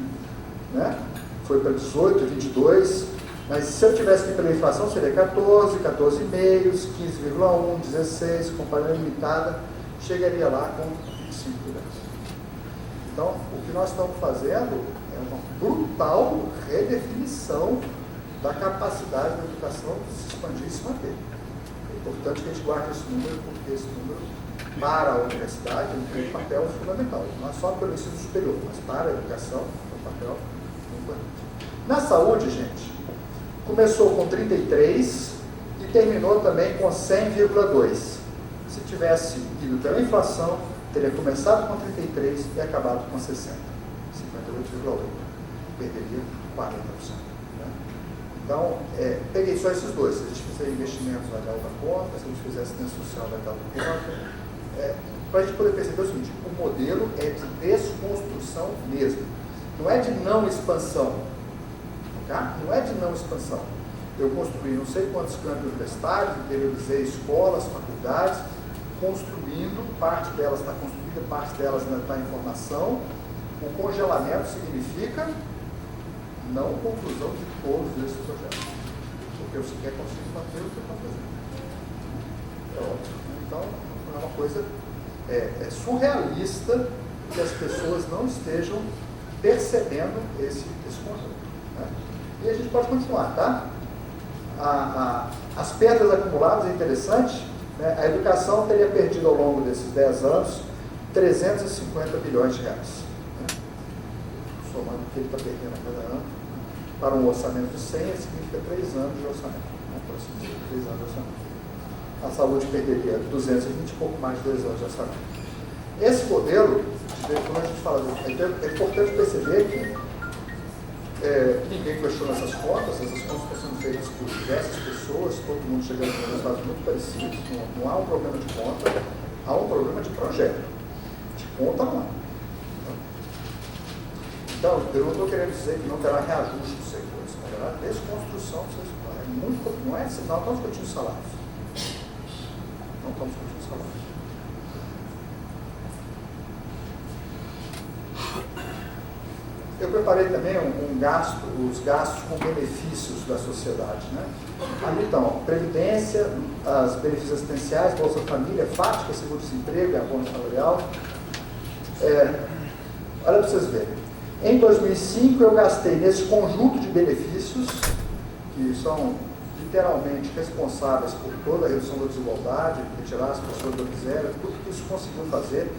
né? Foi para 18, 22, mas se eu tivesse que ir pela inflação, seria 14, 14,5, 15,1, 16, companhia limitada, chegaria lá com 25 bilhões. Então, o que nós estamos fazendo é uma brutal redefinição da capacidade da educação de se expandir e se manter. É importante que a gente guarde esse número, porque esse número, para a universidade, tem um papel fundamental. Não é só pelo ensino superior, mas para a educação, tem um papel importante. Na saúde, gente, começou com 33 e terminou também com 100,2. Se tivesse ido pela inflação, teria começado com 33 e acabado com 60, 58,8. Perderia 40%. Né? Então, peguei só esses dois. Se a gente fizer investimentos, vai dar outra conta. Se a gente fizer assistência social, vai dar outra conta. Para a gente poder perceber o seguinte, o modelo é de desconstrução mesmo. não é de não expansão, tá? Não é de não expansão. Eu construí não sei quantos campos universitários, interiorizei escolas, faculdades, construindo, parte delas está construída, parte delas ainda está em formação. O congelamento significa não conclusão de todos esses projetos, porque você quer conseguir manter o que está fazendo. É óbvio. Então, é uma coisa surrealista que as pessoas não estejam percebendo esse conjunto. Né? E a gente pode continuar, tá? As perdas acumuladas é interessante, né? A educação teria perdido ao longo desses 10 anos 350 bilhões de reais. Né? Somando o que ele está perdendo a cada ano, para um orçamento de 100, significa 3 anos de orçamento. Né? Aproximadamente 3 anos de orçamento. A saúde perderia 220 e pouco mais de 2 anos de orçamento. Esse modelo, como a gente fala, é importante perceber que ninguém questiona essas contas estão sendo feitas por diversas pessoas, todo mundo chegando com resultados muito parecidos, não há um problema de conta, há um problema de projeto. De conta não há. Então, eu não estou querendo dizer que não terá reajuste dos setores, terá desconstrução dos setores. Não é assim, não estamos discutindo salários. Não estamos discutindo salários. Eu preparei também os gastos com benefícios da sociedade. Né? Ali estão previdência, os benefícios assistenciais, Bolsa Família, FATCA, seguro-desemprego, abono salarial. Olha para vocês verem. Em 2005, eu gastei nesse conjunto de benefícios, que são literalmente responsáveis por toda a redução da desigualdade, retirar as pessoas da miséria, tudo que isso conseguiu fazer.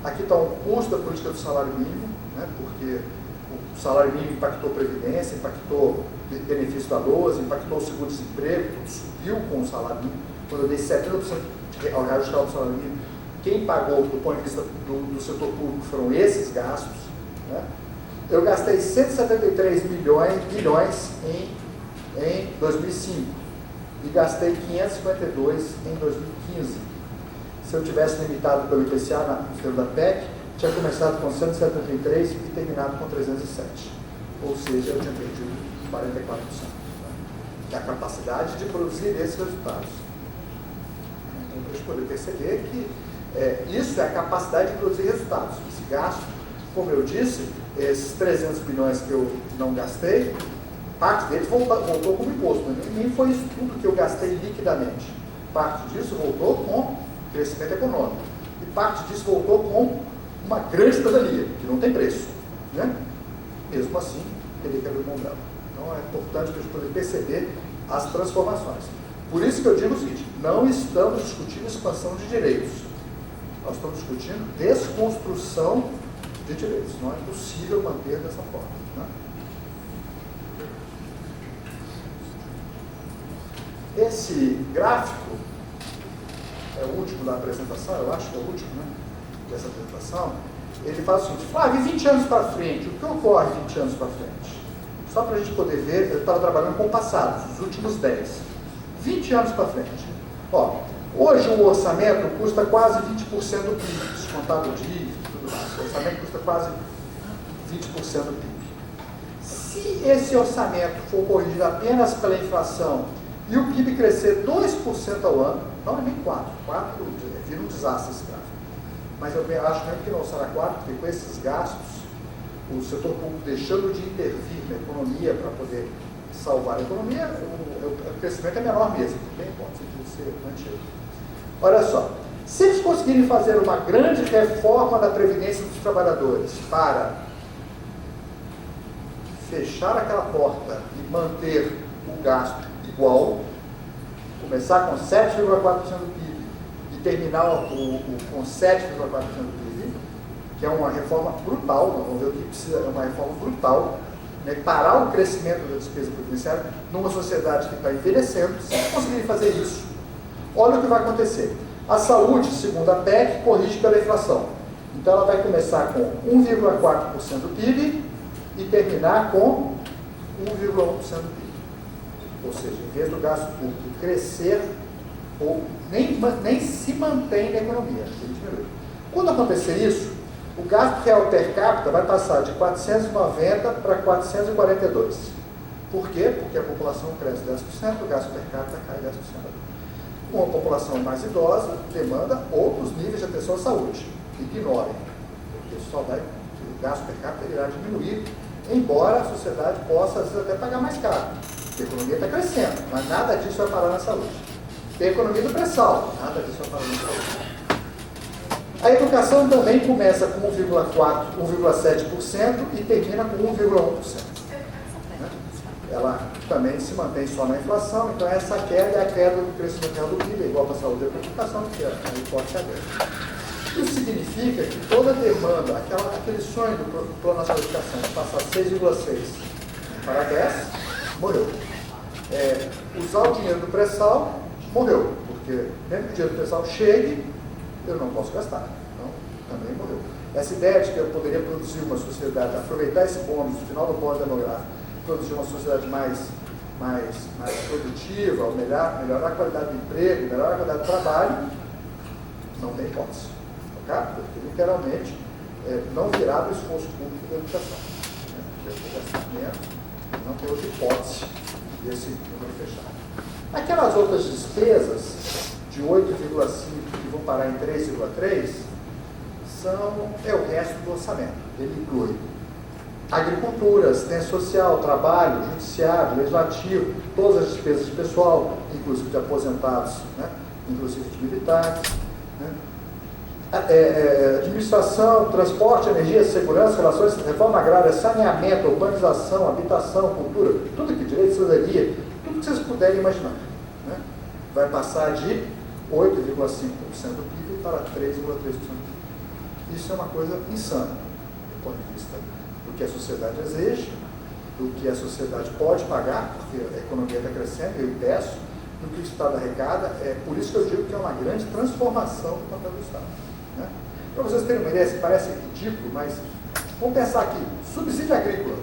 Aqui está o custo da política do salário mínimo, né? Porque o salário mínimo impactou a previdência, impactou o benefício da LOAS, impactou o seguro-desemprego, tudo subiu com o salário mínimo. Quando eu dei 70% ao reajustar o salário mínimo, quem pagou do ponto de vista do setor público foram esses gastos. Né? Eu gastei 173 bilhões em 2005 e gastei 552 em 2015. Se eu tivesse limitado pelo IPCA no sistema da PEC, tinha começado com 173 e terminado com 307. Ou seja, eu tinha perdido 44%. Né? Que é a capacidade de produzir esses resultados. Então, para a gente poder perceber que isso é a capacidade de produzir resultados. Esse gasto, como eu disse, esses 300 bilhões que eu não gastei, parte deles voltou como imposto. Nem foi isso tudo que eu gastei liquidamente. Parte disso voltou com crescimento econômico. E parte disso voltou com uma grande cidadania, que não tem preço. Né? Mesmo assim, teria que abrir mão dela. Então é importante para a gente poder perceber as transformações. Por isso que eu digo o seguinte, não estamos discutindo expansão de direitos. Nós estamos discutindo desconstrução de direitos. Não é possível manter dessa forma. Né? Esse gráfico é o último da apresentação, eu acho que é o último, né? Dessa apresentação, ele faz o seguinte: Flávio, 20 anos para frente, o que ocorre 20 anos para frente? Só para a gente poder ver, eu estava trabalhando com passados, os últimos 10. 20 anos para frente. Ó, hoje o orçamento custa quase 20% do PIB, descontado dívida e tudo mais. O orçamento custa quase 20% do PIB. Se esse orçamento for corrigido apenas pela inflação e o PIB crescer 2% ao ano, não é nem 4%, vira um desastre esse gráfico. Mas eu acho mesmo que não será 4%, porque com esses gastos, o setor público deixando de intervir na economia para poder salvar a economia, o crescimento é menor mesmo, tem pode ser mantido. Olha só, se eles conseguirem fazer uma grande reforma da Previdência dos Trabalhadores para fechar aquela porta e manter o gasto igual, começar com 7,4% do PIB e terminar com 7,4% do PIB, que é uma reforma brutal, vamos ver o que precisa, é uma reforma brutal, né, parar o crescimento da despesa previdenciária numa sociedade que está envelhecendo. Se eles conseguirem fazer isso, olha o que vai acontecer. A saúde, segundo a PEC, corrige pela inflação. Então ela vai começar com 1,4% do PIB e terminar com 1,1% do PIB. Ou seja, em vez do gasto público crescer, ou nem se mantém na economia, ele diminui. Quando acontecer isso, O gasto real per capita vai passar de 490 para 442. Por quê? Porque a população cresce 10%, o gasto per capita cai 10%. Uma população mais idosa demanda outros níveis de atenção à saúde. Ignorem, porque só vai, o gasto per capita irá diminuir, embora a sociedade possa, às vezes, até pagar mais caro. A economia está crescendo, mas nada disso vai parar na saúde. Tem a economia do pré-sal, nada disso vai parar na saúde. A educação também começa com 1,4%, 1,7% e termina com 1,1%. Ela também se mantém só na inflação, então essa queda é a queda do crescimento real do PIB, igual para a saúde e para a educação, que é a hipótese aberta. Isso significa que toda demanda, aquele sonho do Plano Nacional de Educação de passar 6,6 para 10, morreu. Usar o dinheiro do pré-sal, morreu, porque mesmo que o dinheiro do pré-sal chegue, eu não posso gastar, então também morreu. Essa ideia de que eu poderia produzir uma sociedade, aproveitar esse bônus, no final do bônus demográfico, produzir uma sociedade mais produtiva, melhorar a qualidade do emprego, melhorar a qualidade do trabalho, não tem hipótese. Okay? Porque, literalmente, não virá do esforço público da educação. Porque eu gastar menos, não tem outra hipótese desse número fechado. Aquelas outras despesas de 8,5 que vão parar em 3,3 é o resto do orçamento. Ele inclui agricultura, assistência social, trabalho, judiciário, legislativo, todas as despesas de pessoal, inclusive de aposentados, né? Inclusive de militares, né? Administração, transporte, energia, segurança, relações, reforma agrária, saneamento, urbanização, habitação, cultura, tudo que direito, cidadania, tudo que vocês puderem imaginar, né? Vai passar de 8,5% do PIB para 3,3% do PIB. Isso é uma coisa insana, do ponto de vista do que a sociedade exige, do que a sociedade pode pagar, porque a economia está crescendo, eu peço, do que o Estado arrecada. Por isso que eu digo que é uma grande transformação do papel do Estado. Né? Para vocês terem uma ideia, parece ridículo, mas vamos pensar aqui, subsídio agrícola.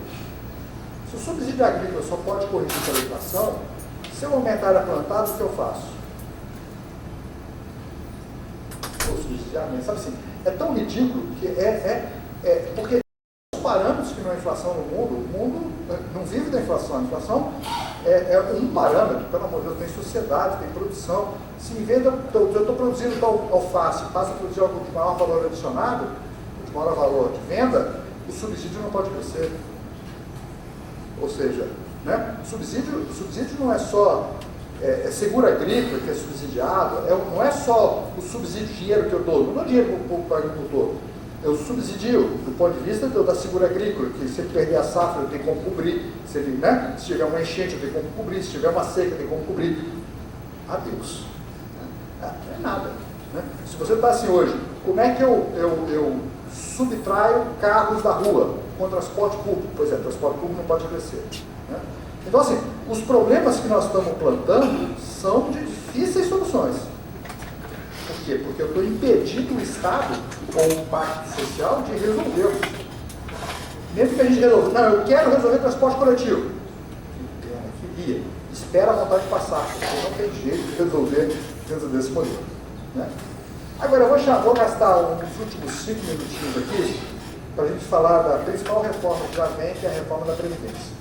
Se o subsídio agrícola só pode corrigir pela inflação, se eu aumentar a área plantada, o que eu faço? Ou subsidiamento, sabe assim? É tão ridículo que porque os parâmetros que não é inflação no mundo, o mundo não vive da inflação. A inflação é um parâmetro, pelo amor de Deus, tem sociedade, tem produção. Se em vez de eu estou produzindo tal alface, passo a produzir algo de maior valor adicionado, de maior valor de venda, o subsídio não pode crescer. Ou seja, né? O subsídio não é só seguro agrícola, que é subsidiado, não é só o subsídio de dinheiro que eu dou, não dou dinheiro para o agricultor. Eu subsidio do ponto de vista da seguro agrícola, que se ele perder a safra, eu tenho como cobrir, se tiver uma enchente, eu tenho como cobrir, se tiver uma seca, eu tenho como cobrir. Adeus. Não é nada. Né? Se você está assim hoje, como é que eu subtraio carros da rua com transporte público? Pois é, transporte público não pode crescer. Né? Então, assim, os problemas que nós estamos plantando são de difíceis soluções. Por quê? Porque eu estou impedindo o Estado, com o pacto social, de resolvê-los. Mesmo que a gente resolva, não, eu quero resolver transporte coletivo. Que guia. Espera a vontade passar, porque não tem jeito de resolver dentro desse modelo. Né? Agora, eu vou gastar os últimos 5 minutinhos aqui para a gente falar da principal reforma que já vem, que é a reforma da Previdência.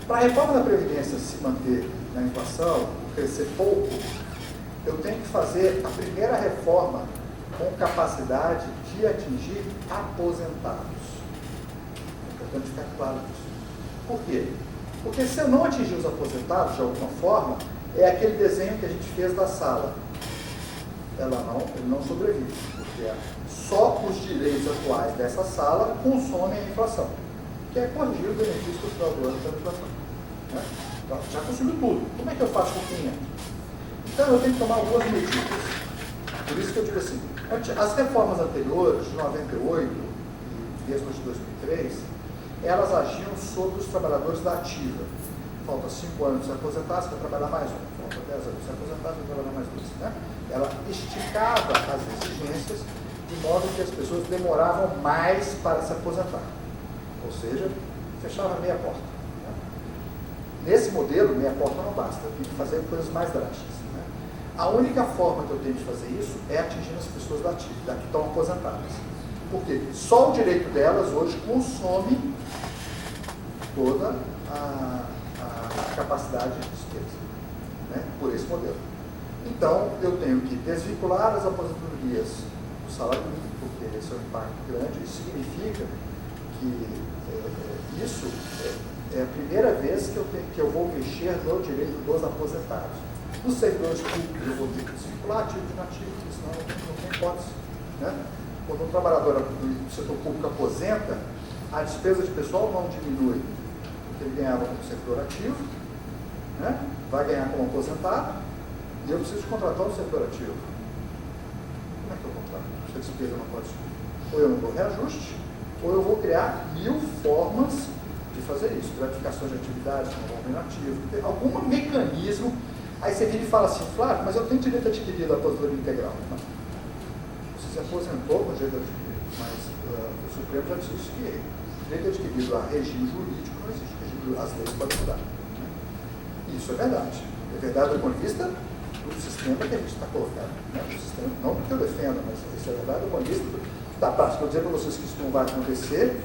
Para a reforma da Previdência se manter na inflação, crescer pouco, eu tenho que fazer a primeira reforma com capacidade de atingir aposentados. É importante ficar claro disso. Por quê? Porque se eu não atingir os aposentados de alguma forma, é aquele desenho que a gente fez da sala. Ele não sobrevive, porque só os direitos atuais dessa sala consomem a inflação, que é corrigir o benefício do final do ano pela inflação. Né? Então, já consumiu tudo. Como é que eu faço com 500? Então eu tenho que tomar algumas medidas. Por isso que eu digo assim, as reformas anteriores, de 98 e mesmo de 2003, elas agiam sobre os trabalhadores da ativa. Falta 5 anos de se aposentar, você vai trabalhar mais um. Falta 10 anos de se aposentar, você vai trabalhar mais 2. Né? Ela esticava as exigências de modo que as pessoas demoravam mais para se aposentar. Ou seja, fechava meia porta. Né? Nesse modelo, meia porta não basta, tem que fazer coisas mais drásticas. Né? A única forma que eu tenho de fazer isso é atingindo as pessoas da que estão aposentadas. Porque só o direito delas hoje consome toda a capacidade de despesa, né, por esse modelo. Então, eu tenho que desvincular as aposentadorias do salário mínimo, porque esse é um impacto grande. Isso significa que isso é a primeira vez que eu vou mexer no direito dos aposentados. Nos servidores públicos, eu vou ter que desvincular ativo de inativo, porque senão não tem hipótese. Né? Quando um trabalhador do setor público aposenta, a despesa de pessoal não diminui, porque ele ganhava como servidor ativo, né? Vai ganhar como aposentado, e eu preciso contratar um servidor ativo. Como é que eu contrato? Se a despesa não pode subir. Ou eu não dou reajuste, ou eu vou criar 1000 formas de fazer isso. Gratificações de atividade, como ativo, ter algum mecanismo. Aí você vira e fala assim, Flávio, mas eu tenho direito adquirido à aposentadoria integral. Não. Você se aposentou com direito adquirido, mas o Supremo já disse que direito adquirido a regime jurídico não existe. As leis podem mudar. Né? Isso é verdade. É verdade do ponto de vista do sistema que a gente está colocando. Né? O sistema, não porque eu defendo, mas isso é verdade do ponto de vista da prática. Vou dizer para vocês que isso não vai acontecer,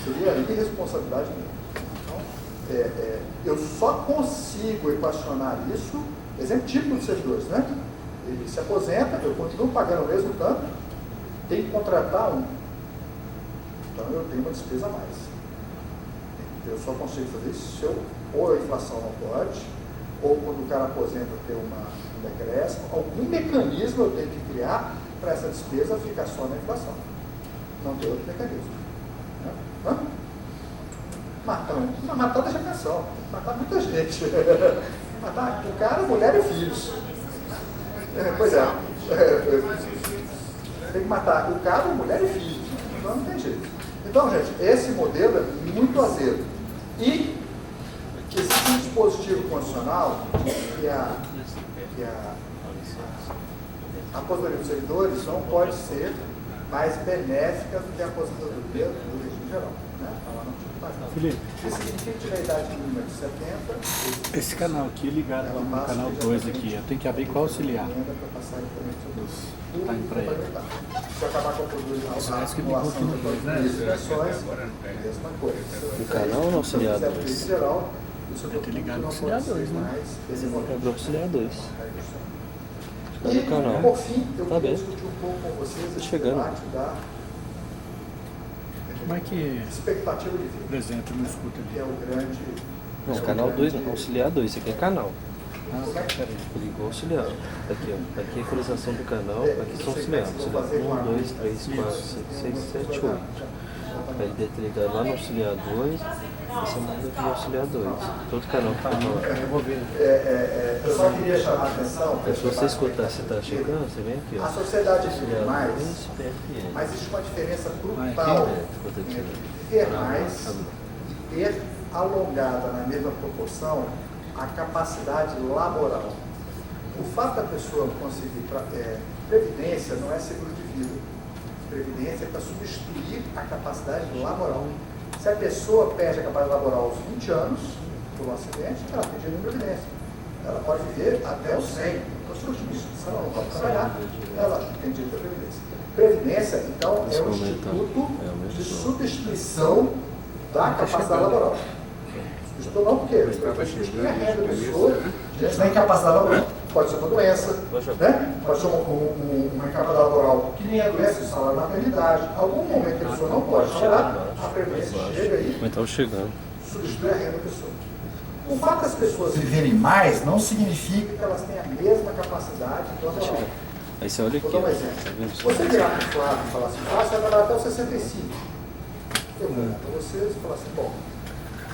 seria irresponsabilidade minha. Eu só consigo equacionar isso, exemplo típico dos servidores, né? Ele se aposenta, eu continuo pagando o mesmo tanto, tem que contratar um. Então eu tenho uma despesa a mais. Eu só consigo fazer isso se ou a inflação não pode, ou quando o cara aposenta ter um decréscimo, algum mecanismo eu tenho que criar para essa despesa ficar só na inflação. Não tem outro mecanismo. Né? Matar deixa pensão, matar muita gente. Matar o cara, mulher e filhos. Pois é. Tem que matar o cara, mulher e filhos. Então não tem jeito. Então, gente, esse modelo é muito azedo. E existe um dispositivo constitucional que a aposentadoria dos servidores não pode ser mais benéfica do que a aposentadoria do regime geral. Né? Felipe, Isso significa que tiver a idade mínima de 70. esse canal aqui é ligado no canal 2 aqui. Eu tenho que abrir qual auxiliar? Tá indo pra ele. Se acabar com a Parece que ligou aqui no 2, né? mesma coisa. O canal ou no auxiliar 2? Deve ter ligado no auxiliar 2, né? É do auxiliar 2. Cadê E, o canal? por fim, eu Tá queria bem. discutir um pouco com vocês esse chegando. debate da Como é que expectativa de vida, apresenta no escuta que é ali? o grande... Não, canal 2 não, auxiliar 2, isso aqui é canal. Ah, peraí. Ligou auxiliar. Aqui, ó. Aqui é a equalização do canal, aqui são auxiliar. Auxiliar 1, 2, 3, 4, 5, 6, 7, 8. Aí ele deve ter ligado lá no auxiliar 2, esse manda aqui no auxiliar 2. Todo canal que tá falando. Eu vou ver. Eu só queria chamar a atenção... Se você escutar, você tá chegando, você vem aqui, ó. A sociedade vive Auxiliar mais, 2, PFL. mas existe uma diferença brutal Escuta aqui, entre ó. viver mais e ter alongada na mesma proporção a capacidade laboral. O fato da pessoa conseguir previdência não é seguro de vida. Previdência é para substituir a capacidade laboral. Se a pessoa perde a capacidade laboral aos 20 anos, por um acidente, ela tem direito de previdência. Ela pode viver até os 100. Se ela não pode trabalhar, ela tem direito à previdência. Previdência, então, é um instituto de substituição da capacidade laboral. Substituição não, porque para substituir a renda da pessoa, diante da incapacidade laboral. Pode ser uma doença, né? Pode ser uma incapacidade laboral que nem a doença, salário de maternidade. Algum momento que a pessoa não pode tirar, a previdência chega aí, Mas tá chegando. substitui a renda da pessoa. O fato das pessoas viverem mais não significa que elas tenham a mesma capacidade laboral. Aí você olha aqui, Vou dar um ó. exemplo. Tá vendo? Se você virar para o Flávio e falar assim, você vai trabalhar até os 65. Eu vou para vocês e falar assim, bom,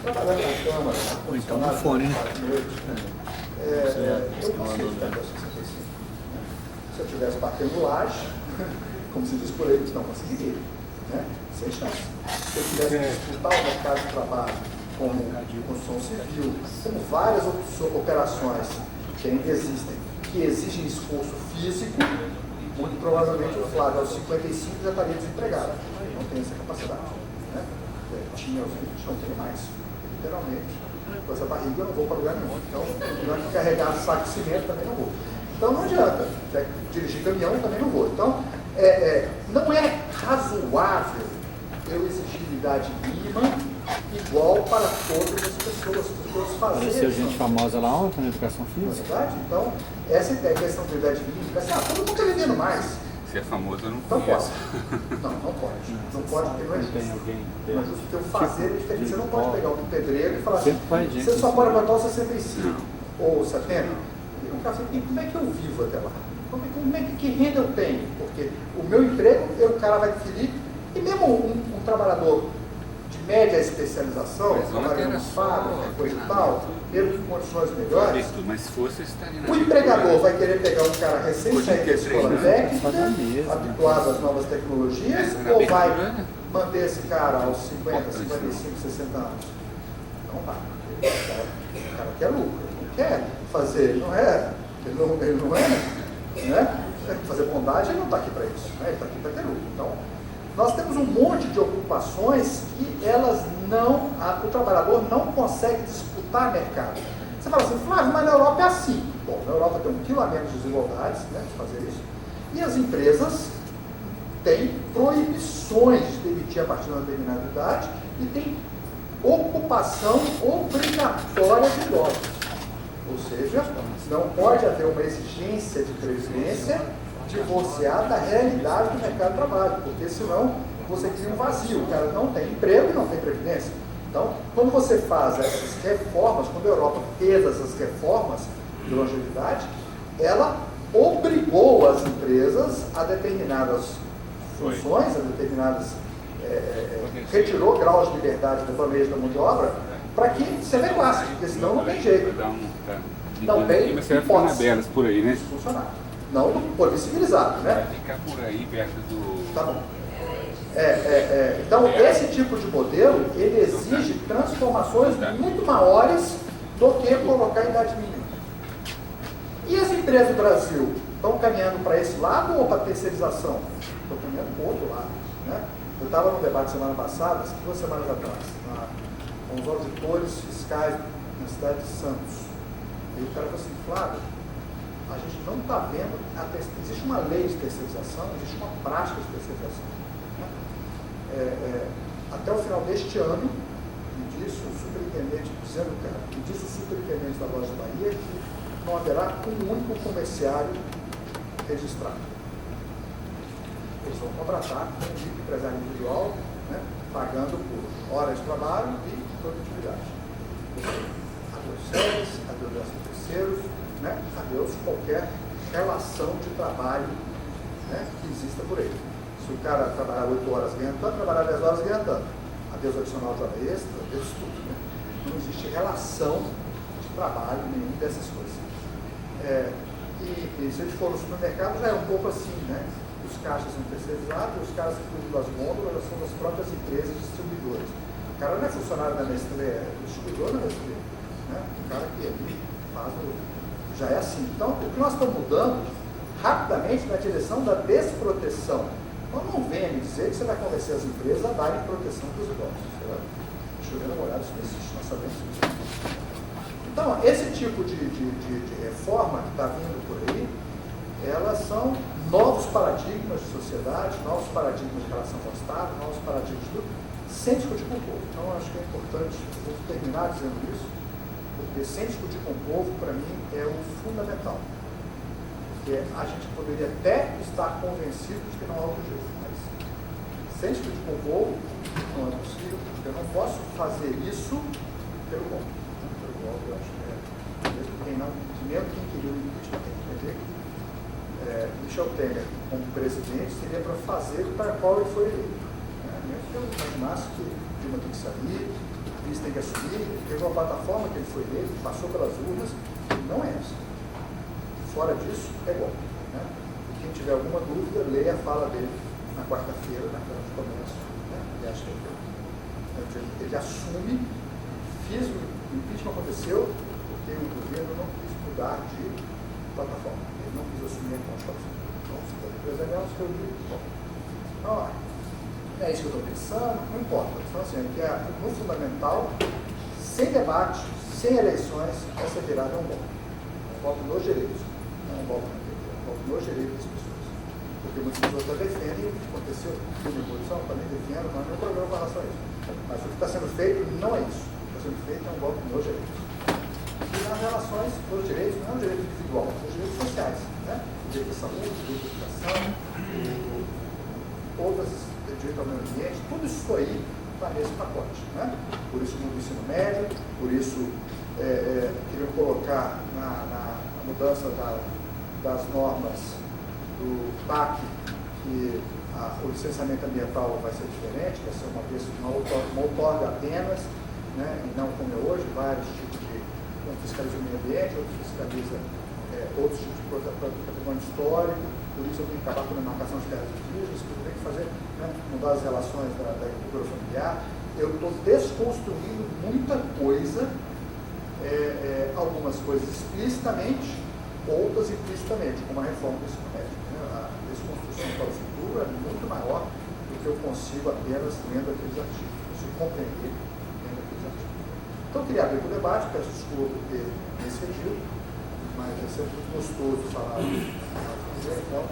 trabalhando na Câmara, Ou então no fone, né? eu consigo ficar até os 65. Se eu tivesse batendo laje, como se diz por aí, não conseguiria. Né? Sem chance. Se eu tivesse disputar o mercado de trabalho como construção civil, como várias operações que ainda existem, que exigem esforço físico, muito provavelmente o Flávio aos 55 já estaria desempregado. Não tem essa capacidade. Né? Tinha aos 20, não tem mais. Literalmente. Com essa barriga eu não vou para lugar nenhum. Então, não é que carregar saco de cimento também não vou. Então não adianta. Dirigir caminhão eu também não vou. Então, não é razoável eu exigir idade mínima igual para todas as pessoas. As pessoas Apareceu fazerem. gente famosa lá ontem na educação Não é física. verdade? Então, essa ideia, questão de idade mínima, todo mundo está vendendo mais. Se é famoso, eu não Então pode. conheço. Não pode. Não pode, porque não é Não tem justo. alguém. Não é justo, porque o fazer é diferente. Você não pode pegar um pedreiro e falar assim, Sempre faz gente. você só pode botar o 65 ou 70. E o cara assim, como é que eu vivo até lá? Como é que renda eu tenho? Porque o meu emprego, o cara vai definir, e mesmo um trabalhador de média especialização, Mas trabalhando era numa só fábrica, coisa e tal, mesmo com condições melhores, Mas se fosse, estaria na o empregador vai querer pegar um cara recém-saído da escola técnica, habituado às novas tecnologias, ou vai manter esse cara aos 50, 55, 60 anos? Não vai. O cara quer lucro, ele não quer fazer, ele não é, né? Fazer bondade, ele não está aqui para isso, né? Ele está aqui para ter lucro. Então, nós temos um monte de ocupações que elas não, o trabalhador não consegue disputar mercado. Você fala assim, Flávio, mas na Europa é assim. Bom, na Europa tem 1 quilo a menos de desigualdades, né, de fazer isso. E as empresas têm proibições de demitir a partir de uma determinada idade e tem ocupação obrigatória de idosos. Ou seja, não pode haver uma exigência de previdência divorciada da realidade do mercado de trabalho, porque senão você cria um vazio. O cara não tem emprego e não tem previdência. Então, quando você faz essas reformas, quando a Europa fez essas reformas de longevidade, ela obrigou as empresas a determinadas funções, a determinadas... retirou graus de liberdade do varejo da mão de obra para que se adequasse, porque senão não tem jeito. Não tem Mas você vai ficar na hipótese Belas por aí, né? de funcionar. Não no poder civilizado, né? Vai ficar por aí, perto do... Tá bom. Então, esse tipo de modelo, ele exige transformações muito maiores do que colocar a idade mínima. E as empresas do Brasil estão caminhando para esse lado ou para a terceirização? Estão caminhando para o outro lado, né? Eu estava num debate semana passada, 2 semanas atrás, com os auditores fiscais na cidade de Santos. E o cara falou assim, Flávio, a gente não está vendo, existe uma lei de terceirização, existe uma prática de terceirização. Né? Até o final deste ano, me disse o superintendente, me disse o superintendente da Loja Bahia que não haverá um único comerciário registrado. Eles vão contratar um empresário individual, né, pagando por horas de trabalho e produtividade. Adeus séries, adeus terceiros, né, adeus qualquer relação de trabalho, né, que exista por aí. Se o cara trabalhar 8 horas ganhando tanto, trabalhar 10 horas ganhando tanto. Adeus adicional de hora extra, adeus tudo. Né? Não existe relação de trabalho nenhum dessas coisas. E se a gente for no supermercado, já é um pouco assim, né? Os caixas são terceirizados, os caras que cuidam das gôndolas são das próprias empresas distribuidoras. O cara não é funcionário da Nestlé, é distribuidor da Nestlé. Né? O cara que ali faz já é assim. Então, o que nós estamos mudando rapidamente na direção da desproteção. Então, não venha me dizer que você vai convencer as empresas a darem proteção para os idosos. Chovendo molhado, isso não existe, nós sabemos disso. Então, esse tipo de reforma que está vindo por aí, elas são novos paradigmas de sociedade, novos paradigmas de relação com o Estado, novos paradigmas de tudo, sem discutir com o povo. Então, acho que é importante, vou terminar dizendo isso, porque sem discutir com o povo, para mim, é o fundamental. Porque a gente poderia até estar convencido de que não há outro jeito, mas sem discutir com o povo, não é possível, porque eu não posso fazer isso pelo golpe. Pelo golpe, eu acho que mesmo quem queria o impeachment tem que entender que Michel Temer, como presidente, seria para fazer para qual ele foi eleito. Mesmo que eu imaginasse que Dilma tem que sair, o vice tem que assumir, ele teve uma plataforma que ele foi eleito, passou pelas urnas, não é essa. Fora disso, é golpe. Né? E quem tiver alguma dúvida, leia a fala dele na quarta-feira, na Câmara de Comércio. Né? E acho que ele assume, o impeachment aconteceu porque o governo não quis mudar de plataforma. Ele não quis assumir a Constituição. Então, se for empresarial, se for bom. Então, é isso que eu estou pensando, não importa. Então, assim, que no fundamental, sem debate, sem eleições, essa virada é um voto. Um voto nos direitos. Não é um golpe no direito das pessoas. Porque muitas pessoas já defendem o que aconteceu na Revolução, também defendem, não é meu problema com relação a isso. Mas o que está sendo feito não é isso. O que está sendo feito é um golpe nos direitos. E nas relações dos direitos, não é um direito individual, são os direitos sociais. Né? O direito à saúde, o direito à educação, outros direito ao meio ambiente, tudo isso aí está nesse pacote. Né? Por isso no ensino médio, por isso queriam colocar na mudança das normas do PAC que o licenciamento ambiental vai ser diferente, vai ser uma outorga apenas, né? E não como é hoje, vários tipos de um fiscaliza o meio ambiente, outro fiscaliza outros tipos de patrimônio histórico, por isso eu tenho que acabar com a demarcação de terras indígenas, porque eu tenho que fazer, né, mudar as relações da agricultura familiar. Eu estou desconstruindo muita coisa, algumas coisas explicitamente, outras implicitamente, como a reforma do ensino médio. Né? A desconstrução para o futuro é muito maior do que eu consigo apenas lendo aqueles artigos, consigo compreender lendo aqueles artigos. Então eu queria abrir para o debate, peço desculpa por ter me excedido, mas é sempre muito gostoso falar. Então,